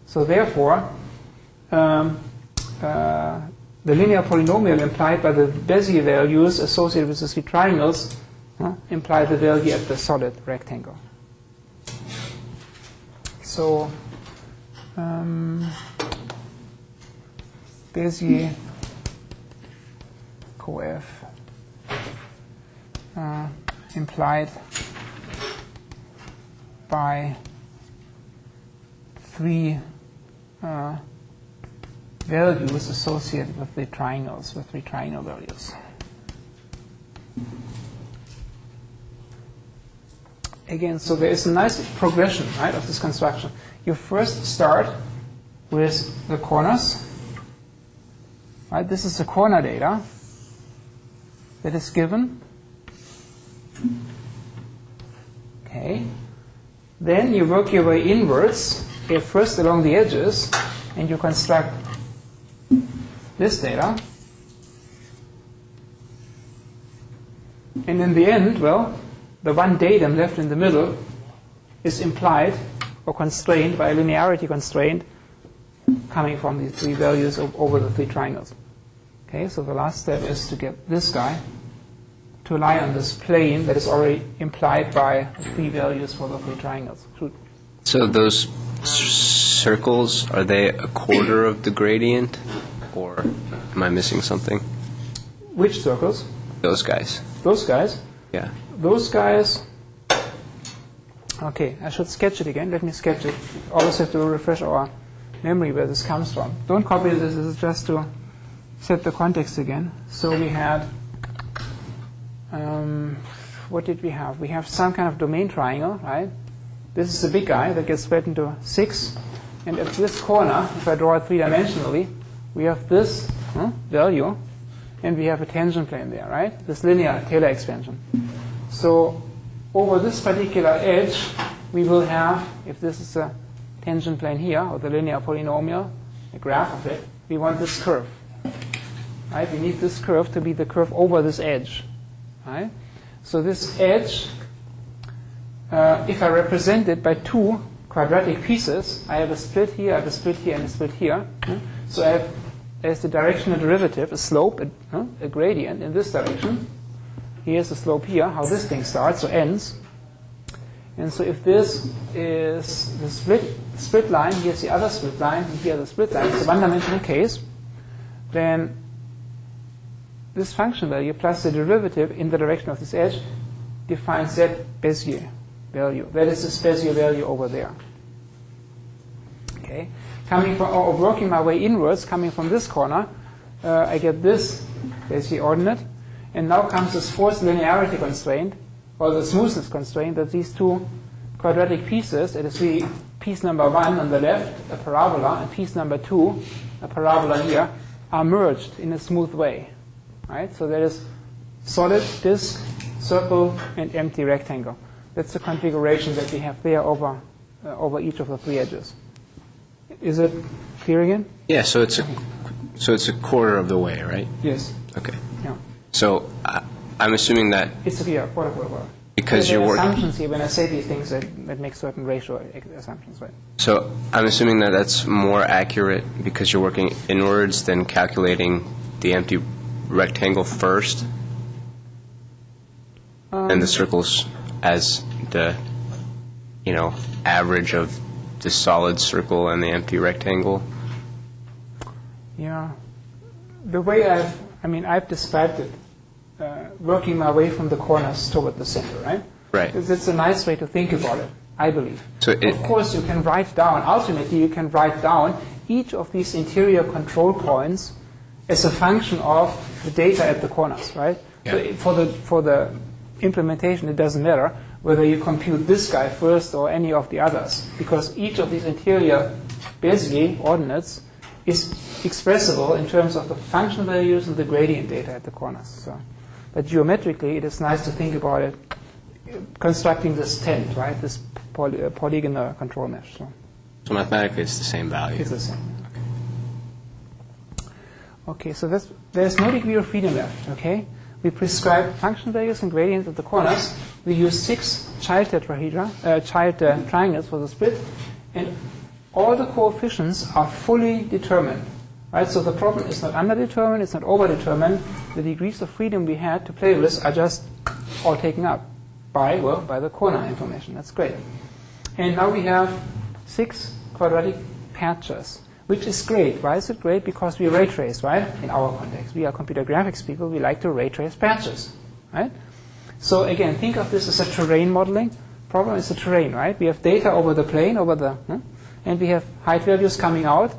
So therefore, the linear polynomial implied by the Bezier values associated with the 3 triangles imply the value at the solid rectangle. So, Bezier coef implied by 3 values associated with the triangles, with 3 triangle values. Again, so there is a nice progression, right, of this construction. You first start with the corners, right? This is the corner data that is given. Okay. Then you work your way inwards, first along the edges, and you construct this data. And in the end, well, the one datum left in the middle is implied or constrained by a linearity constraint coming from these 3 values over the 3 triangles. Okay, so the last step is to get this guy to lie on this plane that is already implied by 3 values for the 3 triangles. So those circles, are they a quarter of the gradient, or am I missing something? Which circles? Those guys. Those guys? Yeah. Those guys. Okay, I should sketch it again. Let me sketch it. Always have to refresh our memory where this comes from. Don't copy this. This is just to set the context again. So we had, what did we have? We have some kind of domain triangle, right? This is the big guy that gets split into 6. And at this corner, if I draw it 3-dimensionally, we have this value, and we have a tangent plane there, right? This linear Taylor expansion. So over this particular edge, we will have, if this is a tangent plane here, or the linear polynomial, a graph of it, we want this curve. Right? We need this curve to be the curve over this edge. Right? So this edge, if I represent it by 2 quadratic pieces, I have a split here, I have a split here, and a split here. So I have, as the directional derivative, a slope, a gradient in this direction. Here's the slope here, how this thing starts, or ends. And so if this is the split line, here's the other split line, and here the split line, it's a one-dimensional case, then this function value plus the derivative in the direction of this edge defines that Bezier value. That is this Bezier value over there. Okay. Coming from, or working my way inwards, coming from this corner, I get this Bezier ordinate. And now comes this fourth linearity constraint, or the smoothness constraint, that these two quadratic pieces, it is really piece number 1 on the left, a parabola, and piece number 2, a parabola here, are merged in a smooth way. Right? So there is solid disk, circle, and empty rectangle. That's the configuration that we have there over each of the 3 edges. Is it clear again? Yeah, so it's a quarter of the way, right? Yes. Okay. Yeah. So I'm assuming that It's a quarter. because there you're are working. assumptions here when I say these things that make certain ratio assumptions, right? So I'm assuming that that's more accurate because you're working inwards than calculating the empty rectangle first, and the circles as the average of the solid circle and the empty rectangle. Yeah. The way I've described it, working my way from the corners toward the center, right? Right. It's a nice way to think about it, I believe. So of course, you can write down, ultimately you can write down each of these interior control points as a function of the data at the corners, right? Yeah. So for the implementation, it doesn't matter whether you compute this guy first or any of the others, because each of these interior, basically, ordinates is expressible in terms of the function values and the gradient data at the corners. So, but geometrically, it is nice to think about it, constructing this tent, right? This polygonal control mesh. So mathematically, it's the same value. It's the same. Okay, so there's no degree of freedom left. Okay, we prescribe function values and gradients at the corners. We use 6 child triangles for the split, and all the coefficients are fully determined. Right? So the problem is not underdetermined, it's not overdetermined. The degrees of freedom we had to play with are just all taken up by the corner information. That's great. And now we have 6 quadratic patches, which is great. Why is it great? Because we ray trace, right? In our context, we are computer graphics people. We like to ray trace patches, right? So again, think of this as a terrain modeling. Problem is the terrain, right? We have data over the plane, and we have height values coming out,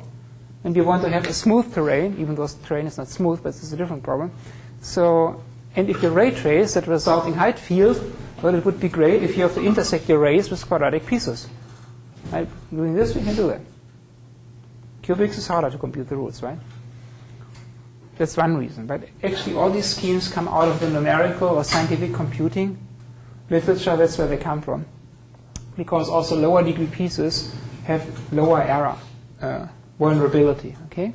and we want to have a smooth terrain, even though the terrain is not smooth, but this is a different problem. So, and if you ray trace that resulting height field, well, it would be great if you have to intersect your rays with quadratic pieces. Right? Doing this, we can do that. Cubics is harder to compute the roots, right? That's one reason. But actually, all these schemes come out of the numerical or scientific computing literature. That's where they come from. Because also lower degree pieces have lower error vulnerability. Okay?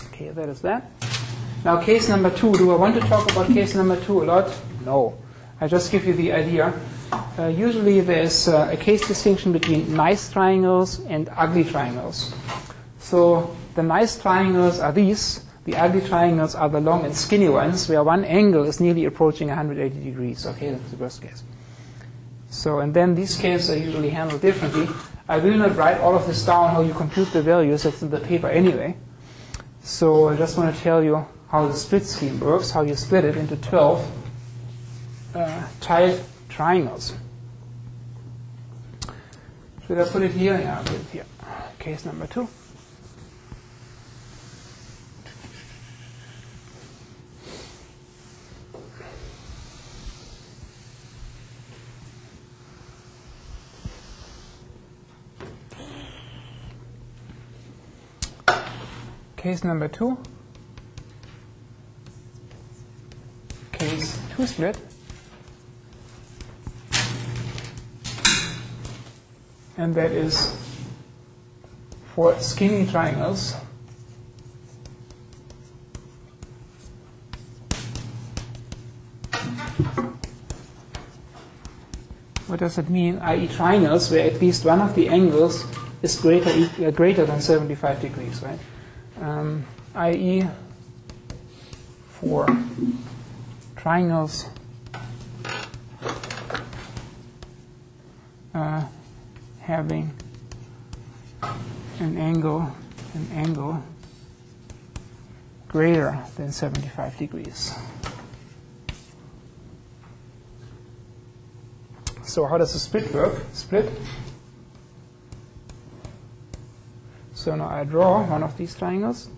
Okay, that is that. Now, case number 2. Do I want to talk about case number 2 a lot? No. I just give you the idea. Usually there's a case distinction between nice triangles and ugly triangles. So the nice triangles are these. The ugly triangles are the long and skinny ones, where one angle is nearly approaching 180 degrees. Okay, that's the worst case. So, and then these cases are usually handled differently. I will not write all of this down, how you compute the values. That's in the paper anyway. So I just want to tell you how the split scheme works, how you split it into 12 child triangles. Should I put it here? Yeah, I'll put it here. Case number 2. Case number 2. Case 2 split. And that is for skinny triangles. What does it mean? I.e. triangles where at least one of the angles is greater than 75 degrees, right? I.e. for triangles having an angle greater than 75 degrees. So how does the split work? Split. So now I draw one of these triangles.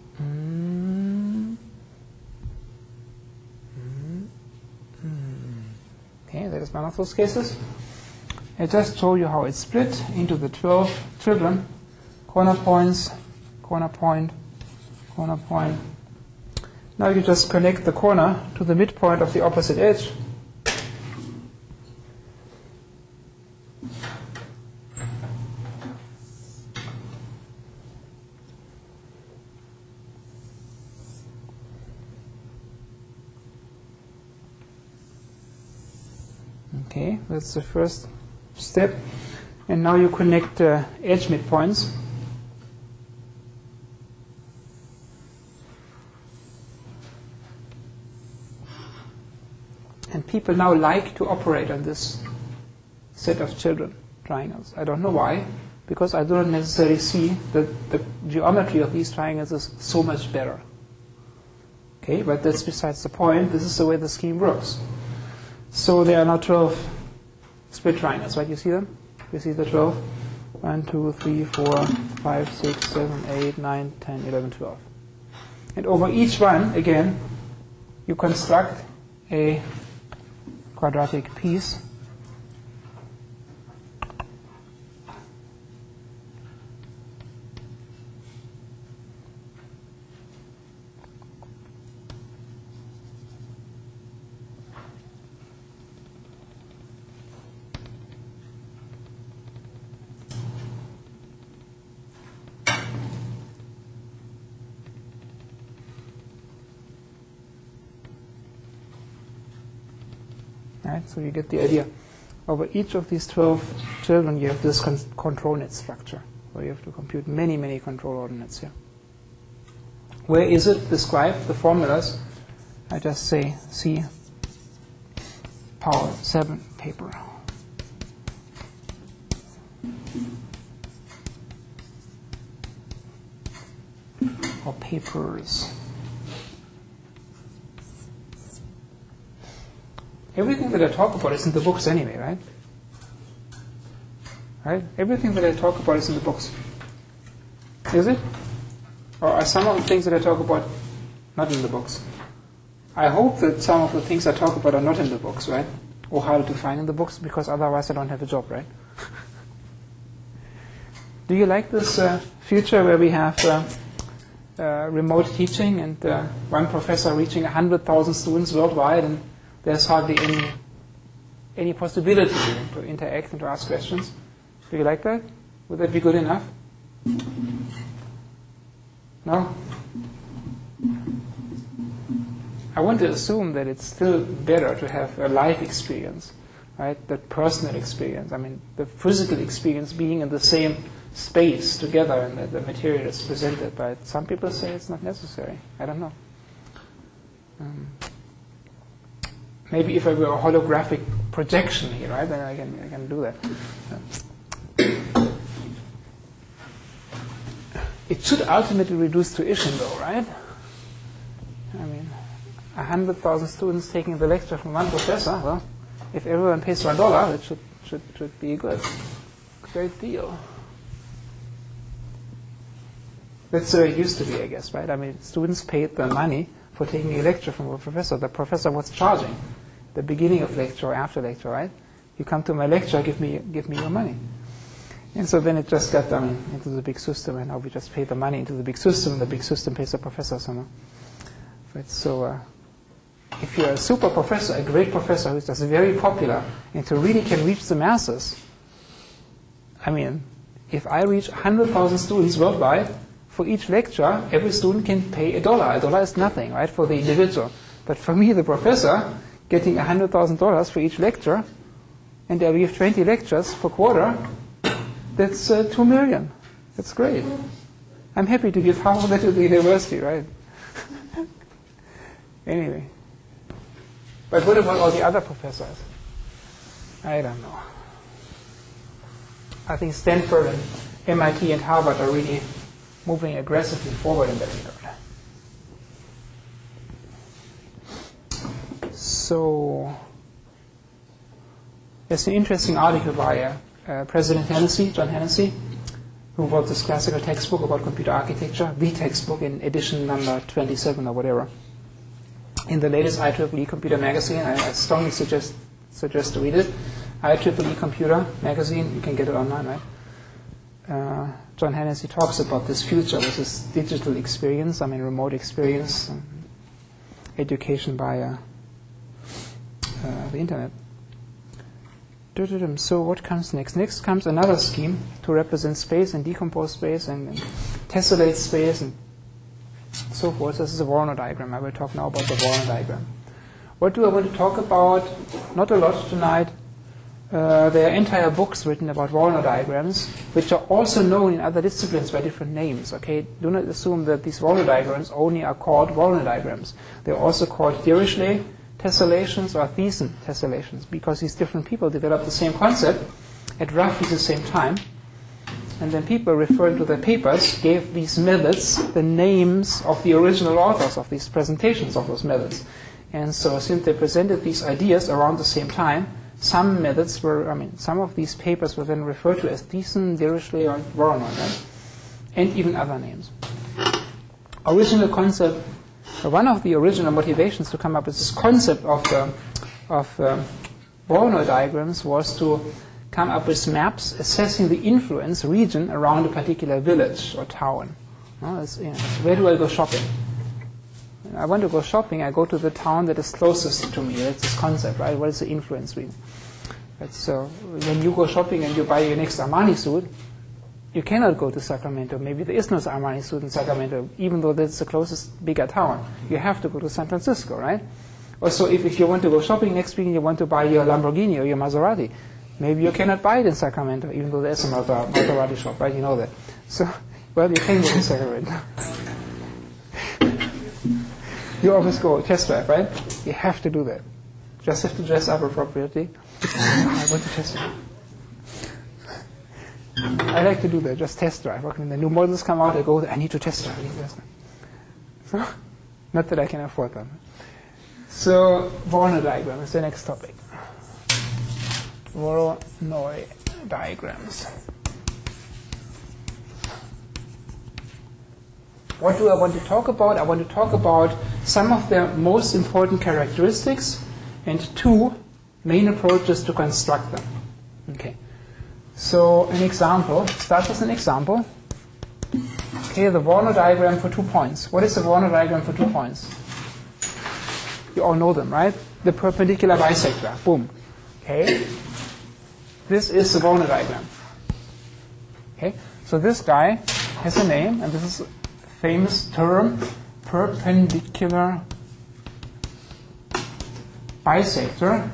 is one of those cases. I just show you how it's split into the 12 children, corner points, corner point, corner point. Now you just connect the corner to the midpoint of the opposite edge. Okay, that's the first step. And now you connect edge midpoints. And people now like to operate on this set of children triangles. I don't know why, because I do not necessarily see that the geometry of these triangles is so much better. Okay, but that's besides the point. This is the way the scheme works. So there are now 12 split triangles, right? You see them? You see the 12? 1, 2, 3, 4, 5, 6, 7, 8, 9, 10, 11, 12. And over each one, again, you construct a quadratic piece. Right, so you get the idea. Over each of these 12 children, you have this control net structure, where you have to compute many, many control ordinates here. Where is it described, the formulas? I just say, see Powell-Sabin paper. Or papers. Everything that I talk about is in the books anyway, right? Right? Everything that I talk about is in the books. Is it? Or are some of the things that I talk about not in the books? I hope that some of the things I talk about are not in the books, right? Or harder to find in the books, because otherwise I don't have a job, right? Do you like this future where we have remote teaching and one professor reaching 100,000 students worldwide, and there's hardly any possibility to interact and to ask questions? Do you like that? Would that be good enough? No? I want to assume that it's still better to have a live experience, right? That personal experience. I mean, the physical experience being in the same space together and that the material is presented. But some people say it's not necessary. I don't know. Maybe if I were a holographic projection here, right, then I can do that. It should ultimately reduce tuition, though, right? I mean, 100,000 students taking the lecture from one professor. Well, if everyone pays $1, it should be a great deal. That's the way it used to be, I guess, right? I mean, students paid the money for taking a lecture from a professor. The professor was charging the beginning of lecture or after lecture, right? You come to my lecture, give me your money. And so then it just got into the big system, and now we just pay the money into the big system, and the big system pays the professor somehow. Right? So if you're a super professor, a great professor who's just very popular, and who really can reach the masses, I mean, if I reach 100,000 students worldwide, for each lecture, every student can pay $1. $1 is nothing, right, for the individual. But for me, the professor, getting $100,000 for each lecture, and I give 20 lectures per quarter, that's 2 million. That's great. I'm happy to give half of that to the university, right? Anyway. But what about all the other professors? I don't know. I think Stanford and MIT and Harvard are really moving aggressively forward in that regard. So there's an interesting article by President Hennessy, John Hennessy, who wrote this classical textbook about computer architecture, the textbook in edition number 27 or whatever. In the latest IEEE Computer Magazine, I strongly suggest suggest to read it. IEEE Computer magazine, you can get it online, right? John Hennessy talks about this future with this digital experience, remote experience, education by the internet. So what comes next? Next comes another scheme to represent space and decompose space and tessellate space and so forth. This is a Voronoi diagram. I will talk now about the Voronoi diagram. What do I want to talk about? Not a lot tonight. There are entire books written about Voronoi diagrams, which are also known in other disciplines by different names. Okay, do not assume that these Voronoi diagrams only are called Voronoi diagrams. They're also called Dirichlet tessellations or Thiessen tessellations, because these different people developed the same concept at roughly the same time. And then people referring to their papers gave these methods the names of the original authors of these presentations of those methods. And so since they presented these ideas around the same time, some methods were, some of these papers were then referred to as Thiessen, Dirichlet, or Voronoi, right? And even other names. Original concept, one of the original motivations to come up with this concept of Voronoi diagrams was to come up with maps assessing the influence region around a particular village or town. Where do I go shopping? I want to go shopping, I go to the town that is closest to me. That's this concept, right? What is the influence region? So when you go shopping and you buy your next Armani suit, you cannot go to Sacramento. Maybe there is no Armani suit in Sacramento, even though that's the closest bigger town. You have to go to San Francisco, right? Also, if you want to go shopping next week and you want to buy your Lamborghini or your Maserati, maybe you cannot buy it in Sacramento, even though there's a Maserati shop, right? You know that. So, well, you can go to Sacramento. You always go test drive, right? You have to do that. Just have to dress up appropriately. I want to test drive. I like to do that, just test drive. When the new models come out, I go, I need to test drive. So, not that I can afford them. So, Voronoi diagram is the next topic. Voronoi diagrams. What do I want to talk about? I want to talk about some of the most important characteristics and two main approaches to construct them. Okay. So an example, start with an example. Okay, the Voronoi diagram for 2 points. What is the Voronoi diagram for 2 points? You all know them, right? The perpendicular bisector. Boom. Okay. This is the Voronoi diagram. Okay. So this guy has a name, and this is a famous term, perpendicular bisector.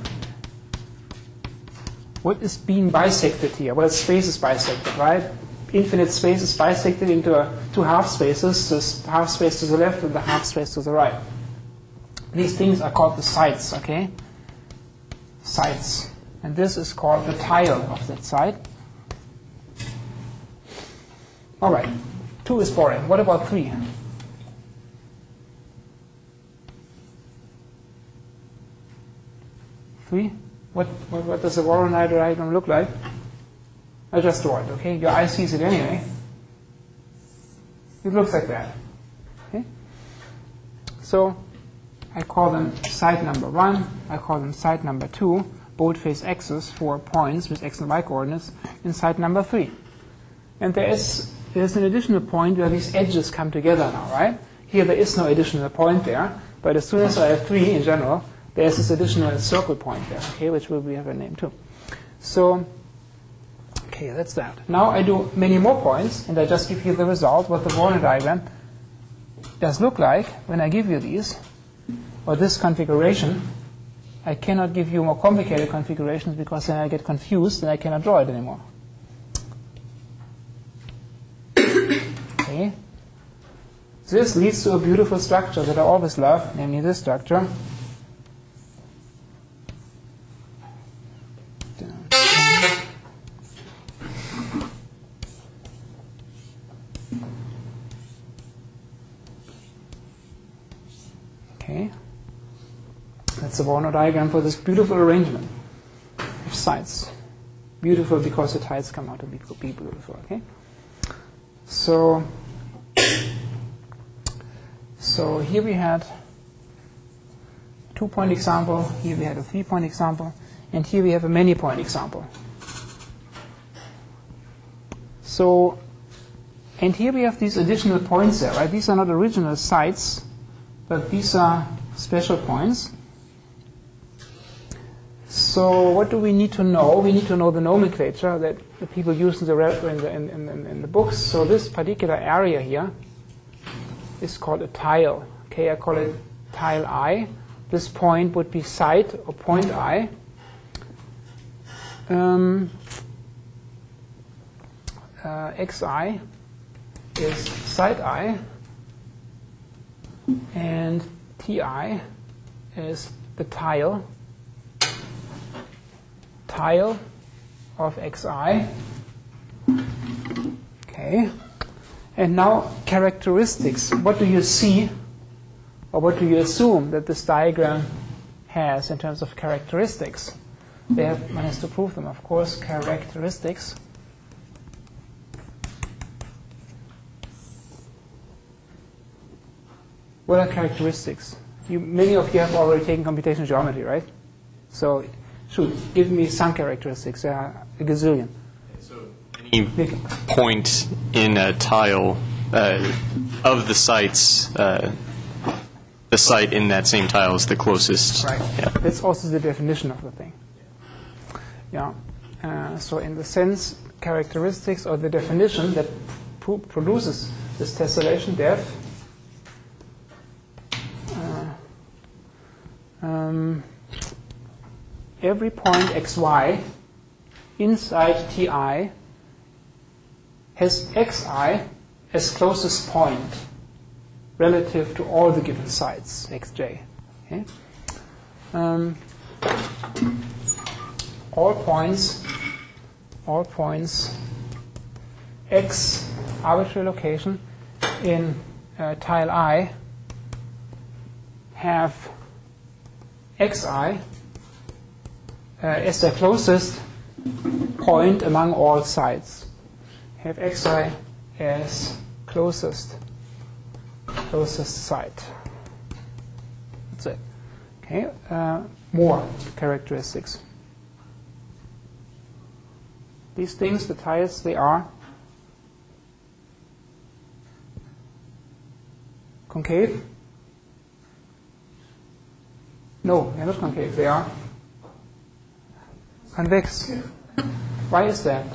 What is being bisected here? Well, space is bisected, right? Infinite space is bisected into two half spaces, this half space to the left and the half space to the right. These things are called the sides, okay? Sides. And this is called the tile of that side. All right. 2 is boring. What about 3? What does a Voronoi diagram look like? I just draw it, okay? Your eye sees it anyway. It looks like that. Okay? So I call them side number 1. I call them side number 2. Both face x's for points with x and y coordinates in side number 3. And there's an additional point where these edges come together now, right? Here there is no additional point there, but as soon as I have 3 in general, there's this additional circle point there, okay, which will have a name too. So, okay, that's that. Now I do many more points, and I just give you the result, what the Voronoi diagram does look like when I give you these, or this configuration. I cannot give you more complicated configurations because then I get confused and I cannot draw it anymore. Okay. This leads to a beautiful structure that I always love, namely this structure. Okay. That's the Voronoi diagram for this beautiful arrangement of sides. Beautiful because the tiles come out to be beautiful, okay? So here we had a 2-point example, here we had a 3-point example. And here we have a many-point example. So, and here we have these additional points there, right? These are not original sites, but these are special points. So what do we need to know? We need to know the nomenclature that the people use in the books. So this particular area here is called a tile. Okay, I call it tile I. This point would be site or point I. Xi is site I, and Ti is the tile of Xi. Okay, and now characteristics. What do you see, or what do you assume that this diagram has in terms of characteristics? One has to prove them, of course. Characteristics. What are characteristics? Many of you have already taken computational geometry, right? So, shoot, give me some characteristics. There are a gazillion. So, any point in a tile of the sites, the site in that same tile is the closest. Right. Yeah. That's also the definition of the thing. Yeah. So, in the sense, characteristics or the definition that produces this tessellation def. Every point xy inside Ti has xi as closest point relative to all the given sites, xj. Okay? All points x arbitrary location in tile I have xi as their closest point among all sites. Have xi as closest site. That's it. Okay. More characteristics. These things, the tiles, they are concave. No, they're not concave. They are convex. Why is that?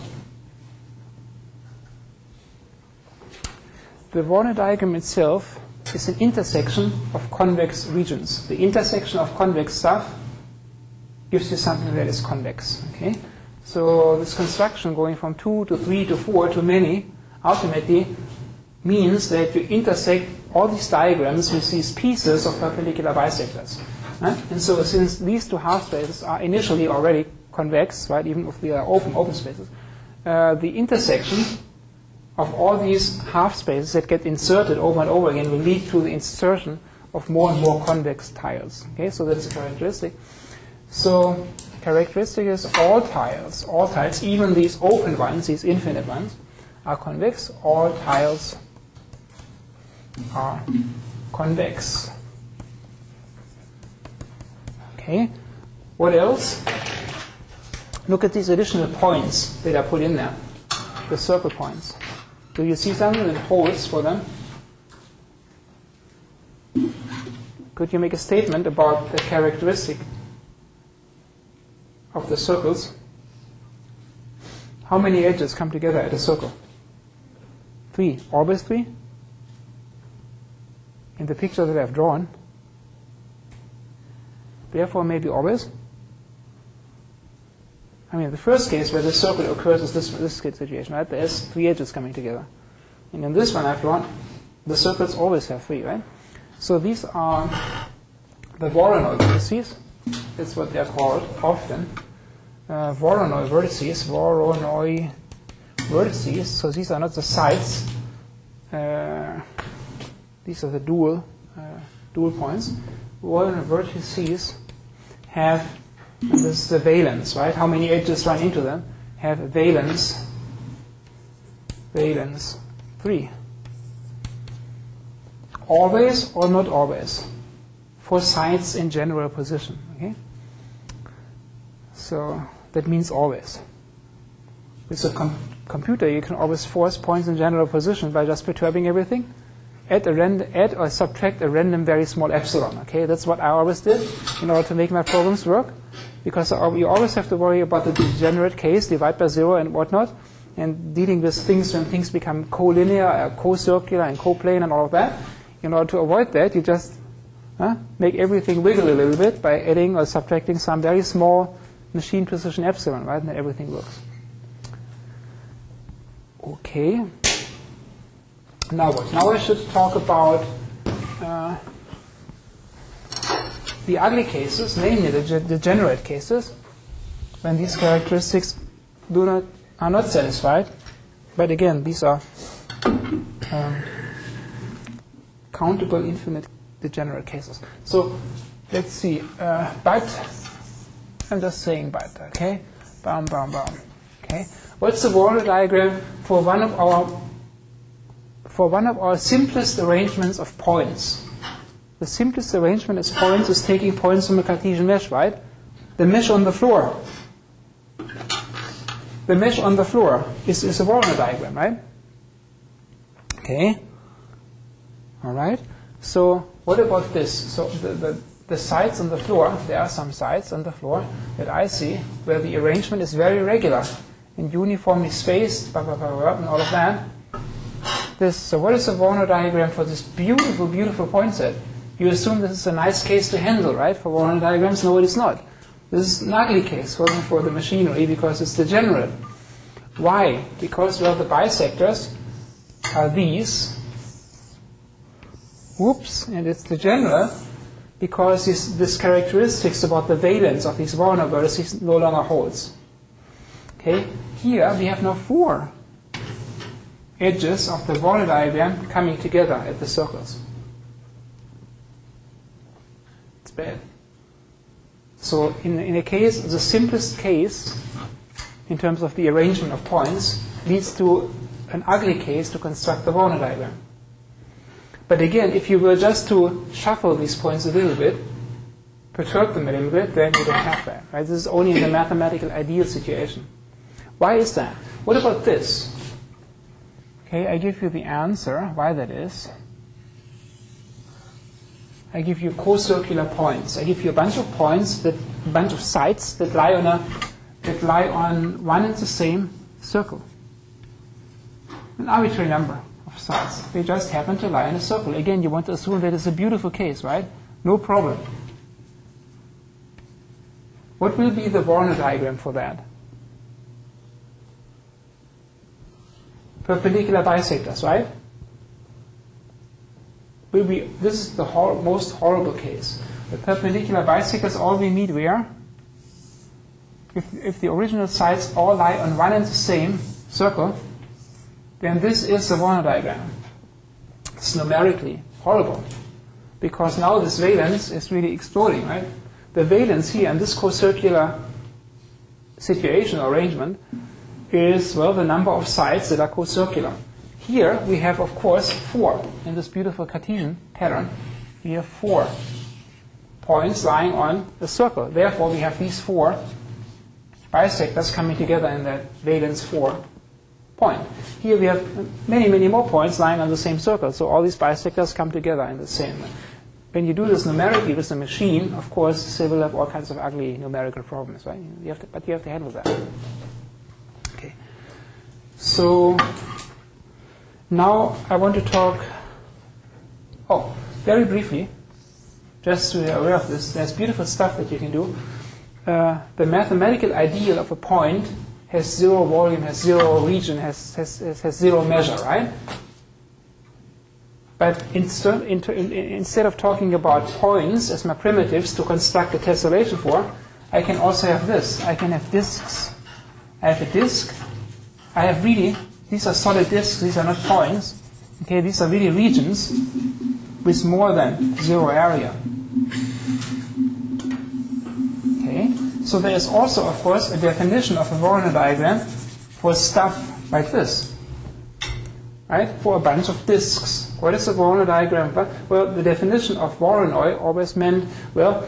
The Voronoi diagram itself is an intersection of convex regions. The intersection of convex stuff gives you something that is convex. Okay? So this construction going from 2 to 3 to 4 to many ultimately means that you intersect all these diagrams with these pieces of perpendicular bisectors. Right? And so since these two half spaces are initially already convex, right, even if they are open spaces, the intersection of all these half spaces that get inserted over and over again will lead to the insertion of more and more convex tiles. Okay, so that's a characteristic. So characteristic is all tiles, even these open ones, these infinite ones, are convex. All tiles are convex. Okay, what else? Look at these additional points that are put in there, the circle points. Do you see something that holds for them? Could you make a statement about the characteristic of the circles? How many edges come together at a circle? 3. Always 3? In the picture that I've drawn. Therefore, maybe always. I mean, the first case where the circle occurs is this situation, right? There's 3 edges coming together. And in this one I've drawn, the circles always have 3, right? So these are the Voronoi vertices. That's what they're called often. Voronoi vertices. So these are not the sides. These are the dual points. Voronoi vertices have, and this is the valence, right? How many edges run into them? Have valence 3. Always or not always? For sites in general position. Okay. So that means always. With a computer, you can always force points in general position by just perturbing everything. Add or subtract a random very small epsilon. Okay, that's what I always did in order to make my programs work, because you always have to worry about the degenerate case, divide by 0 and whatnot, and dealing with things when things become collinear, co-circular, and coplane, and all of that. In order to avoid that, you just make everything wiggle a little bit by adding or subtracting some very small machine precision epsilon, right? And then everything works. Okay. Now what? Now I should talk about the ugly cases, namely the degenerate cases, when these characteristics are not satisfied. But again, these are countable infinite degenerate cases. So let's see. But I'm just saying but. Okay. Bam, bam, bam. Okay. What's the Voronoi diagram for one of our simplest arrangements of points? The simplest arrangement of points is taking points from a Cartesian mesh, right? The mesh on the floor. The mesh on the floor is a Voronoi diagram, right? Okay. All right. So what about this? So the sides on the floor, there are some sides on the floor that I see where the arrangement is very regular and uniformly spaced, blah, blah, blah, blah, and all of that. So what is the Voronoi diagram for this beautiful, beautiful point set? You assume this is a nice case to handle, right? For Voronoi diagrams, no, it is not. This is an ugly case for the machinery because it's degenerate. Why? Because, well, the bisectors are these. Whoops, and it's degenerate because this characteristics about the valence of these Voronoi vertices no longer holds. Okay, here we have now 4 edges of the Voronoi diagram coming together at the circles. It's bad. So in a case, the simplest case in terms of the arrangement of points leads to an ugly case to construct the Voronoi diagram. But again, if you were just to shuffle these points a little bit, perturb them a little bit, then you don't have that. Right? This is only in the mathematical ideal situation. Why is that? What about this? Okay, I give you the answer why that is. I give you co-circular points. I give you a bunch of points, a bunch of sides that lie on one and the same circle. An arbitrary number of sides. They just happen to lie in a circle. Again, you want to assume that it's a beautiful case, right? No problem. What will be the Voronoi diagram for that? Perpendicular bisectors, right? This is the most horrible case. The perpendicular bisectors all we meet where? If the original sides all lie on one and the same circle, then this is the Voronoi diagram. It's numerically horrible because now this valence is really exploding, right? The valence here in this co-circular situation arrangement is, well, the number of sides that are co-circular. Here we have, of course, 4. In this beautiful Cartesian pattern, we have 4 points lying on a circle. Therefore, we have these 4 bisectors coming together in that valence 4 point. Here we have many, many more points lying on the same circle. So all these bisectors come together in the same. When you do this numerically with the machine, of course, they will have all kinds of ugly numerical problems, right? But you have to handle that. Okay. So now I want to talk, very briefly, just so you're aware of this, there's beautiful stuff that you can do. The mathematical ideal of a point has 0 volume, has 0 region, has 0 measure, right? But instead of talking about points as my primitives to construct a tessellation for, I can also have this. I can have disks. I have a disk. I have really, these are solid disks, these are not points. Okay, these are really regions with more than 0 area. Okay, so there is also, of course, a definition of a Voronoi diagram for stuff like this. Right, for a bunch of disks. What is a Voronoi diagram? Well, the definition of Voronoi always meant, well,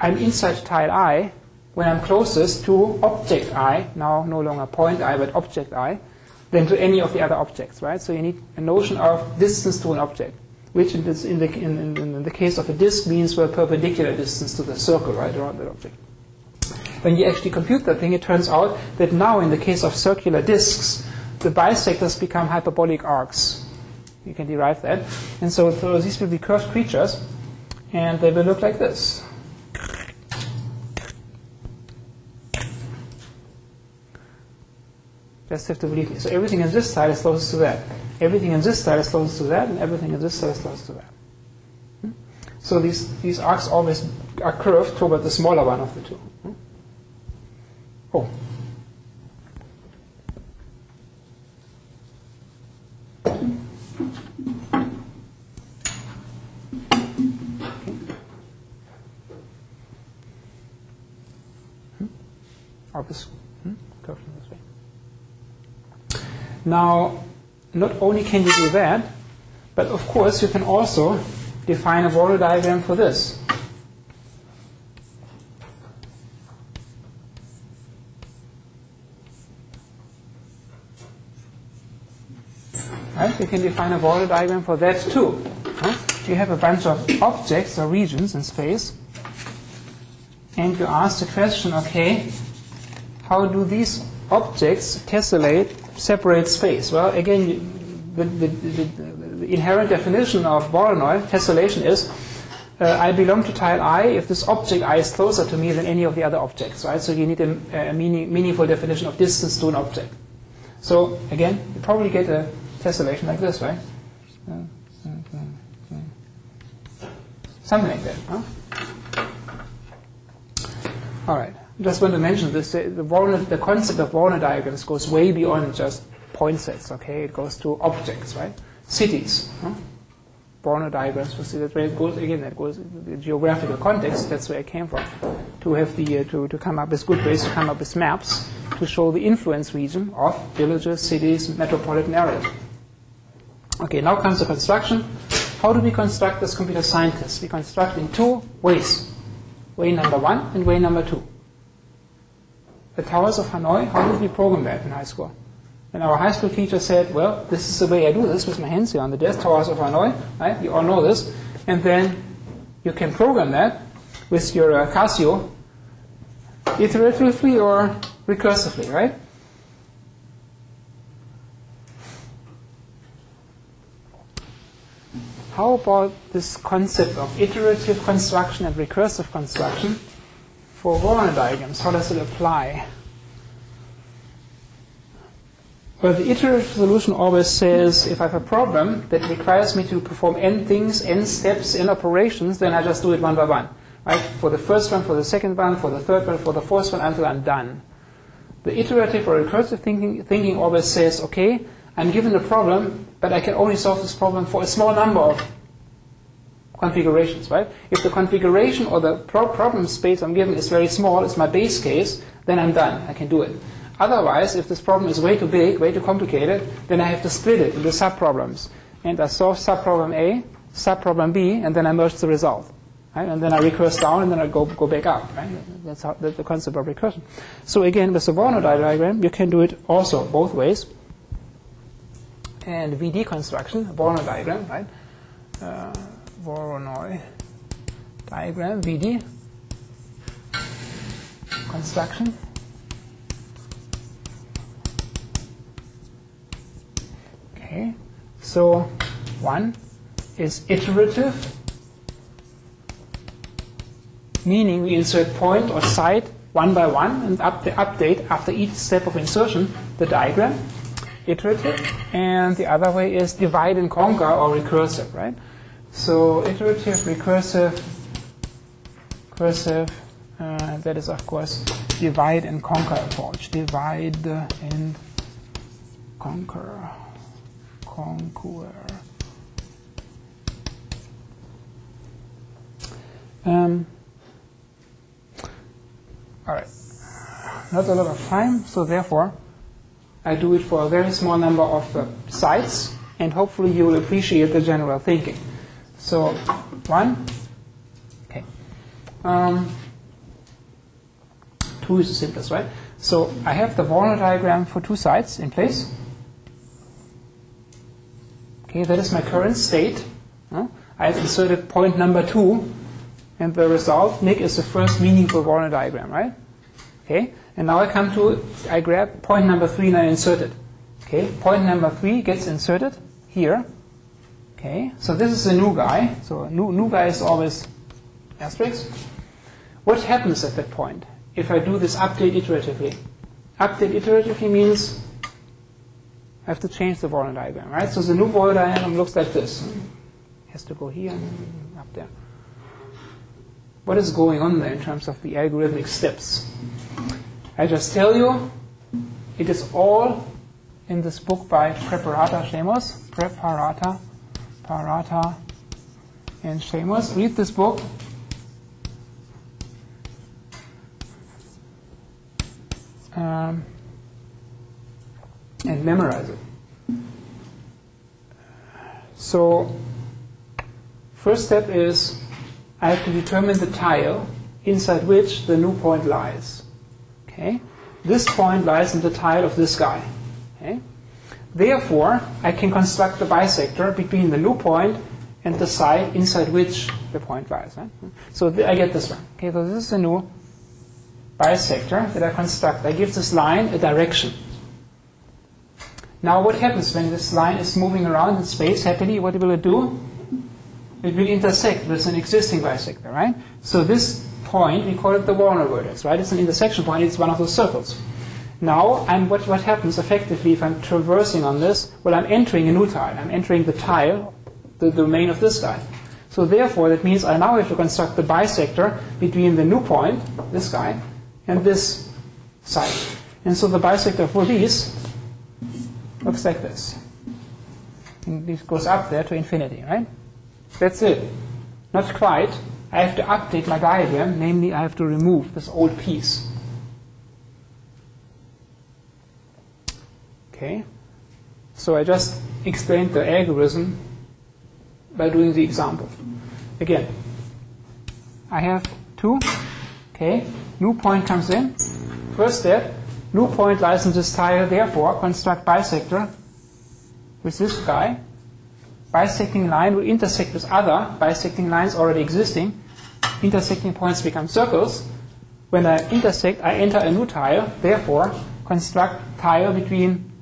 I'm inside tile I when I'm closest to object I, now no longer point I, but object I, than to any of the other objects, right? So you need a notion of distance to an object, which in the case of a disk means, well, perpendicular distance to the circle, right, around that object. When you actually compute that thing, it turns out that now in the case of circular disks, the bisectors become hyperbolic arcs. You can derive that. And so these will be curved creatures, and they will look like this. Just have to believe me. So everything in this side is closest to that. Everything in this side is closest to that, and everything in this side is closest to that. So these arcs always are curved toward the smaller one of the two. Oh. Curved in this way. Now, not only can you do that, but of course you can also define a Voronoi diagram for this. Right? You can define a Voronoi diagram for that too. You have a bunch of objects or regions in space, and you ask the question, okay, how do these objects tessellate, separate space? Well, again, the inherent definition of Voronoi tessellation is I belong to tile I if this object I is closer to me than any of the other objects, right? So you need a meaningful definition of distance to an object. So again, you probably get a tessellation like this, right? Something like that. Huh? All right. Just want to mention this. The concept of Voronoi diagrams goes way beyond just point sets. Okay, it goes to objects, right? Cities. Voronoi diagrams. We see that where it goes again. That goes the geographical context. That's where it came from. To have the to come up with good ways to come up with maps to show the influence region of villages, cities, metropolitan areas. Okay, now comes the construction. How do we construct as computer scientists? We construct in two ways. Way number one and way number two. The towers of Hanoi, how did we program that in high school? And our high school teacher said, well, this is the way I do this with my hands here on the desk, towers of Hanoi, right? You all know this. And then you can program that with your Casio iteratively or recursively, right? How about this concept of iterative construction and recursive construction for Voronoi diagrams? How does it apply? Well, the iterative solution always says if I have a problem that requires me to perform n things, n steps, n operations, then I just do it one by one. Right? For the first one, for the second one, for the third one, for the fourth one, until I'm done. The iterative or recursive thinking always says, okay, I'm given a problem, but I can only solve this problem for a small number of configurations, right? If the configuration or the problem space I'm given is very small, it's my base case, then I'm done. I can do it. Otherwise, if this problem is way too big, way too complicated, then I have to split it into subproblems. And I solve subproblem A, subproblem B, and then I merge the result. Right? And then I recurse down, and then I go back up. Right? That's the concept of recursion. So again, with the Voronoi diagram, you can do it also both ways. And VD construction, Voronoi diagram, right? Voronoi diagram, VD construction. Okay, so one is iterative, meaning we insert point or site one by one and update after each step of insertion the diagram. Iterative, and the other way is divide and conquer or recursive, right? So iterative, recursive, that is of course divide and conquer approach. Divide and conquer. All right, not a lot of time, so therefore I do it for a very small number of sites, and hopefully you will appreciate the general thinking. So, one, okay. 2 is the simplest, right? So I have the Voronoi diagram for two sides in place. Okay, that is my current state. I have inserted point number 2, and the result, Nick, is the first meaningful Voronoi diagram, right? Okay, and now I grab point number 3 and I insert it. Okay, point number 3 gets inserted here. Okay, so this is a new guy. So new guy is always asterisk. What happens at that point if I do this update iteratively? Update iteratively means I have to change the Voronoi diagram, right? So the new Voronoi diagram looks like this. It has to go here and up there. What is going on there in terms of the algorithmic steps? I just tell you, it is all in this book by Preparata Shamos. Preparata and Shamos. Read this book. And memorize it. So, first step is I have to determine the tile inside which the new point lies. Okay? This point lies in the tile of this guy. Okay? Therefore, I can construct the bisector between the new point and the side inside which the point lies. Right? So I get this one. Okay, so this is a new bisector that I construct. I give this line a direction. Now what happens when this line is moving around in space happily? What will it do? It will intersect with an existing bisector, right? So this point, we call it the Voronoi vertex, right? It's an intersection point. It's one of those circles. Now, what happens effectively if I'm traversing on this? Well, I'm entering a new tile. I'm entering the tile, the domain of this guy. So therefore, that means I now have to construct the bisector between the new point, this guy, and this side. And so the bisector for these looks like this. And this goes up there to infinity, right? That's it. Not quite. I have to update my diagram, namely I have to remove this old piece. Okay? So I just explained the algorithm by doing the example. Again, I have 2. Okay? New point comes in. First step, new point lies in this tile, therefore construct bisector with this guy. Bisecting line will intersect with other bisecting lines already existing. Intersecting points become circles. When I intersect, I enter a new tile, therefore construct tile between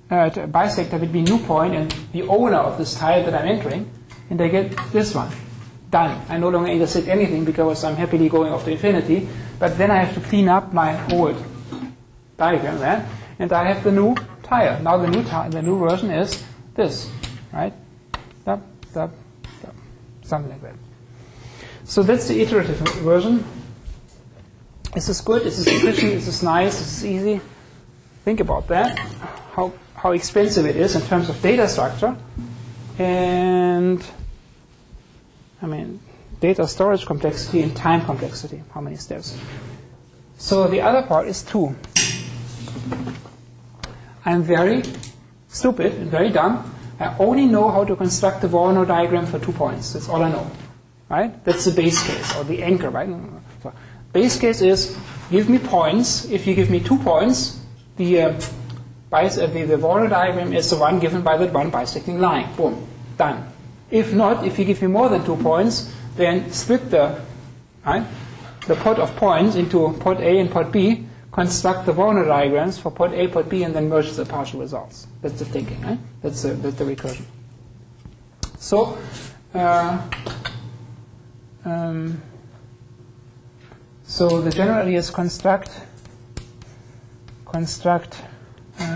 bisector between new point and the owner of this tile that I'm entering, and I get this one. Done. I no longer intersect anything because I'm happily going off to infinity, but then I have to clean up my old diagram there, and I have the new tile. Now the new version is this, right? Something like that. So that's the iterative version. Is this good? Is this efficient? Is this nice? Is this easy? Think about that. How expensive it is in terms of data structure, and data storage complexity and time complexity. How many steps? So the other part is 2. I'm very stupid and very dumb. I only know how to construct the Voronoi diagram for 2 points. That's all I know, right? That's the base case or the anchor, right? So base case is give me points. If you give me 2 points, the Voronoi diagram is the one given by that one bisecting line. Boom, done. If not, if you give me more than 2 points, then split the pot of points into pot A and pot B, construct the Voronoi diagrams for pot A, pot B, and then merge the partial results. That's the thinking, right? That's the recursion. So, so the general idea is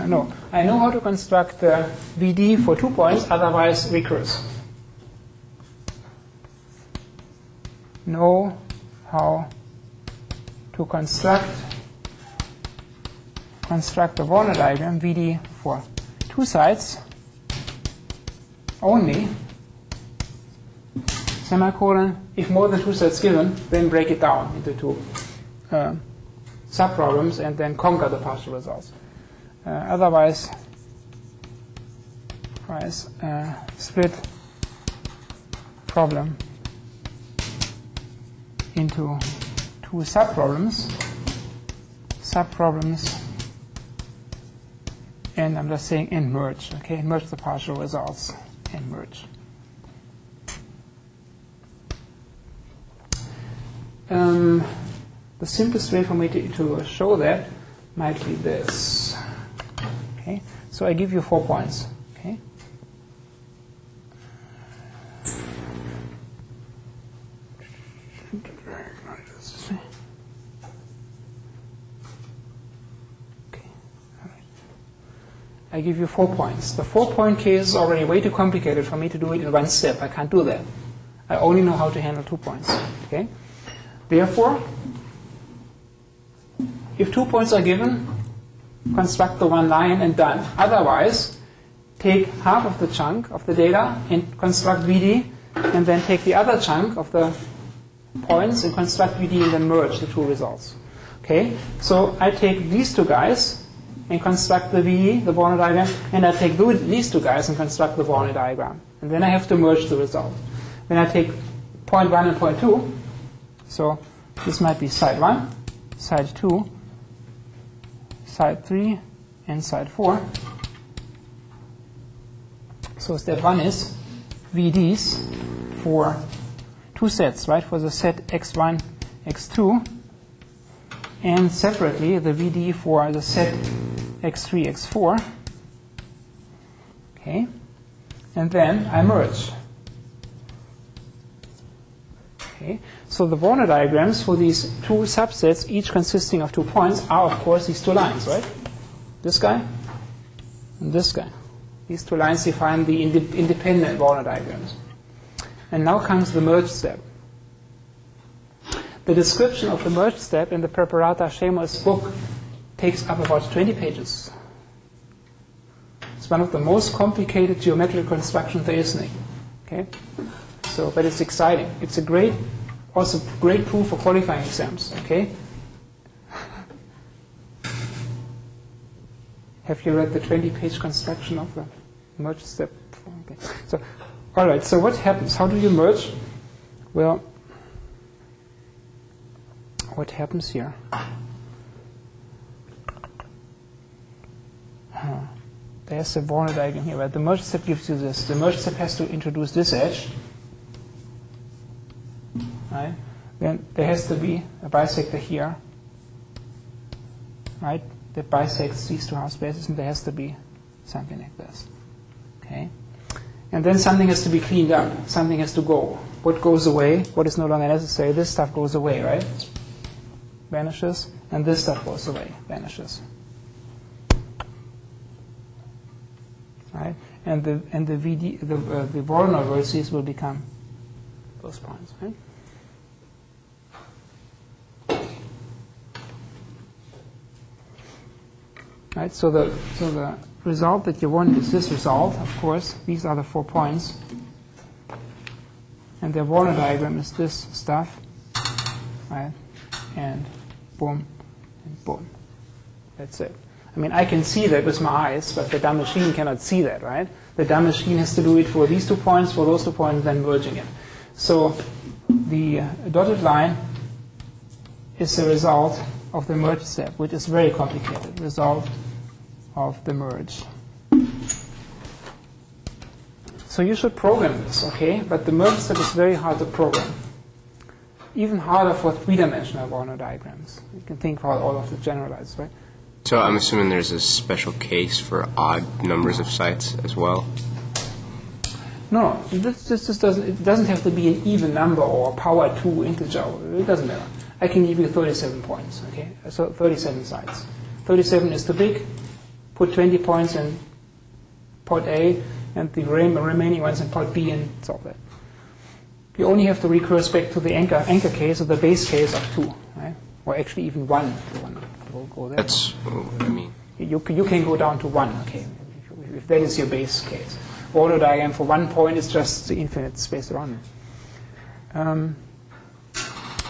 no, I know how to construct the VD for 2 points, otherwise recurse. Know how to construct the Voronoi diagram VD for 2 sides only, semicolon. If more than 2 sides given, then break it down into 2 subproblems and then conquer the partial results. Otherwise, split problem into 2 subproblems subproblems, and I'm just saying and merge, okay? Merge the partial results and merge. The simplest way for me to show that might be this. Okay, so I give you 4 points. Okay. I give you 4 points. The 4-point case is already way too complicated for me to do it in one step. I can't do that. I only know how to handle 2 points. Okay. Therefore, if 2 points are given, construct the one line and done. Otherwise, take half of the chunk of the data and construct VD, and then take the other chunk of the points and construct VD and then merge the 2 results. Okay? So I take these 2 guys and construct the VD, the Voronoi diagram, and I take these 2 guys and construct the Voronoi diagram. And then I have to merge the result. Then I take point 1 and point 2. So this might be side 1, side 2, side 3, and side 4. So step 1 is VDs for 2 sets, right? For the set x1, x2, and separately the VD for the set x3, x4. Okay, and then I merge. Okay, so the Voronoi diagrams for these 2 subsets, each consisting of 2 points, are of course these 2 lines, right? This guy and this guy. These 2 lines define the independent Voronoi diagrams. And now comes the merge step. The description of the merge step in the Preparata Schemas book takes up about 20 pages. It's one of the most complicated geometric constructions there is. Okay? So, but it's exciting. It's a also great proof for qualifying exams. Okay. Have you read the 20-page construction of the merge step? Okay. So, all right. So what happens? How do you merge? Well, what happens here? There's a Voronoi diagram here, but the merge step gives you this. The merge step has to introduce this edge. Right? Then there has to be a bisector here, right? That bisects these 2 half spaces, and there has to be something like this. Okay? And then something has to be cleaned up. Something has to go. What goes away? What is no longer necessary? This stuff goes away, right? Vanishes, and this stuff goes away, vanishes. Right? And the VD, the Voronoi vertices will become those points, right? Right, so the result that you want is this result, of course. These are the 4 points. And the Voronoi diagram is this stuff. Right? And boom, and boom. That's it. I mean, I can see that with my eyes, but the dumb machine cannot see that, right? The dumb machine has to do it for these 2 points, for those 2 points, then merging it. So the dotted line is the result of the merge step, which is very complicated. Result of the merge. So you should program this, okay? But the merge step is very hard to program. Even harder for 3-dimensional Voronoi diagrams. You can think about all of the generalized, right? So I'm assuming there's a special case for odd numbers of sites as well? No, this doesn't. It doesn't have to be an even number or power 2 integer. It doesn't matter. I can give you 37 points. Okay, so 37 sites. 37 is too big. Put 20 points in port A and the remaining ones in port B and solve that. You only have to recurse back to the anchor case or the base case of 2, right? Or actually even 1 if you want to go there. That's what I mean. You can go down to 1, okay, if that is your base case. Voronoi diagram for 1 point is just the infinite space around it.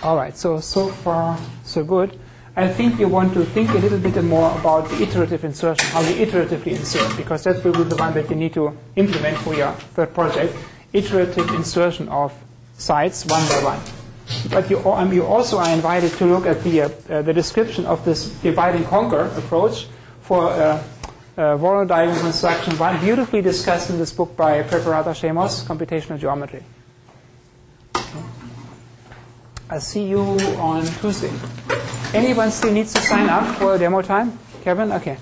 All right, so far, so good. I think you want to think a little bit more about the iterative insertion, how you iteratively insert, because that will be the one that you need to implement for your third project. Iterative insertion of sites 1 by 1. But you also are invited to look at the description of this divide and conquer approach for Voronoi diagonal construction, one beautifully discussed in this book by Preparata Shemos, Computational Geometry. I'll see you on Tuesday. Anyone still needs to sign up for demo time? Kevin? Okay.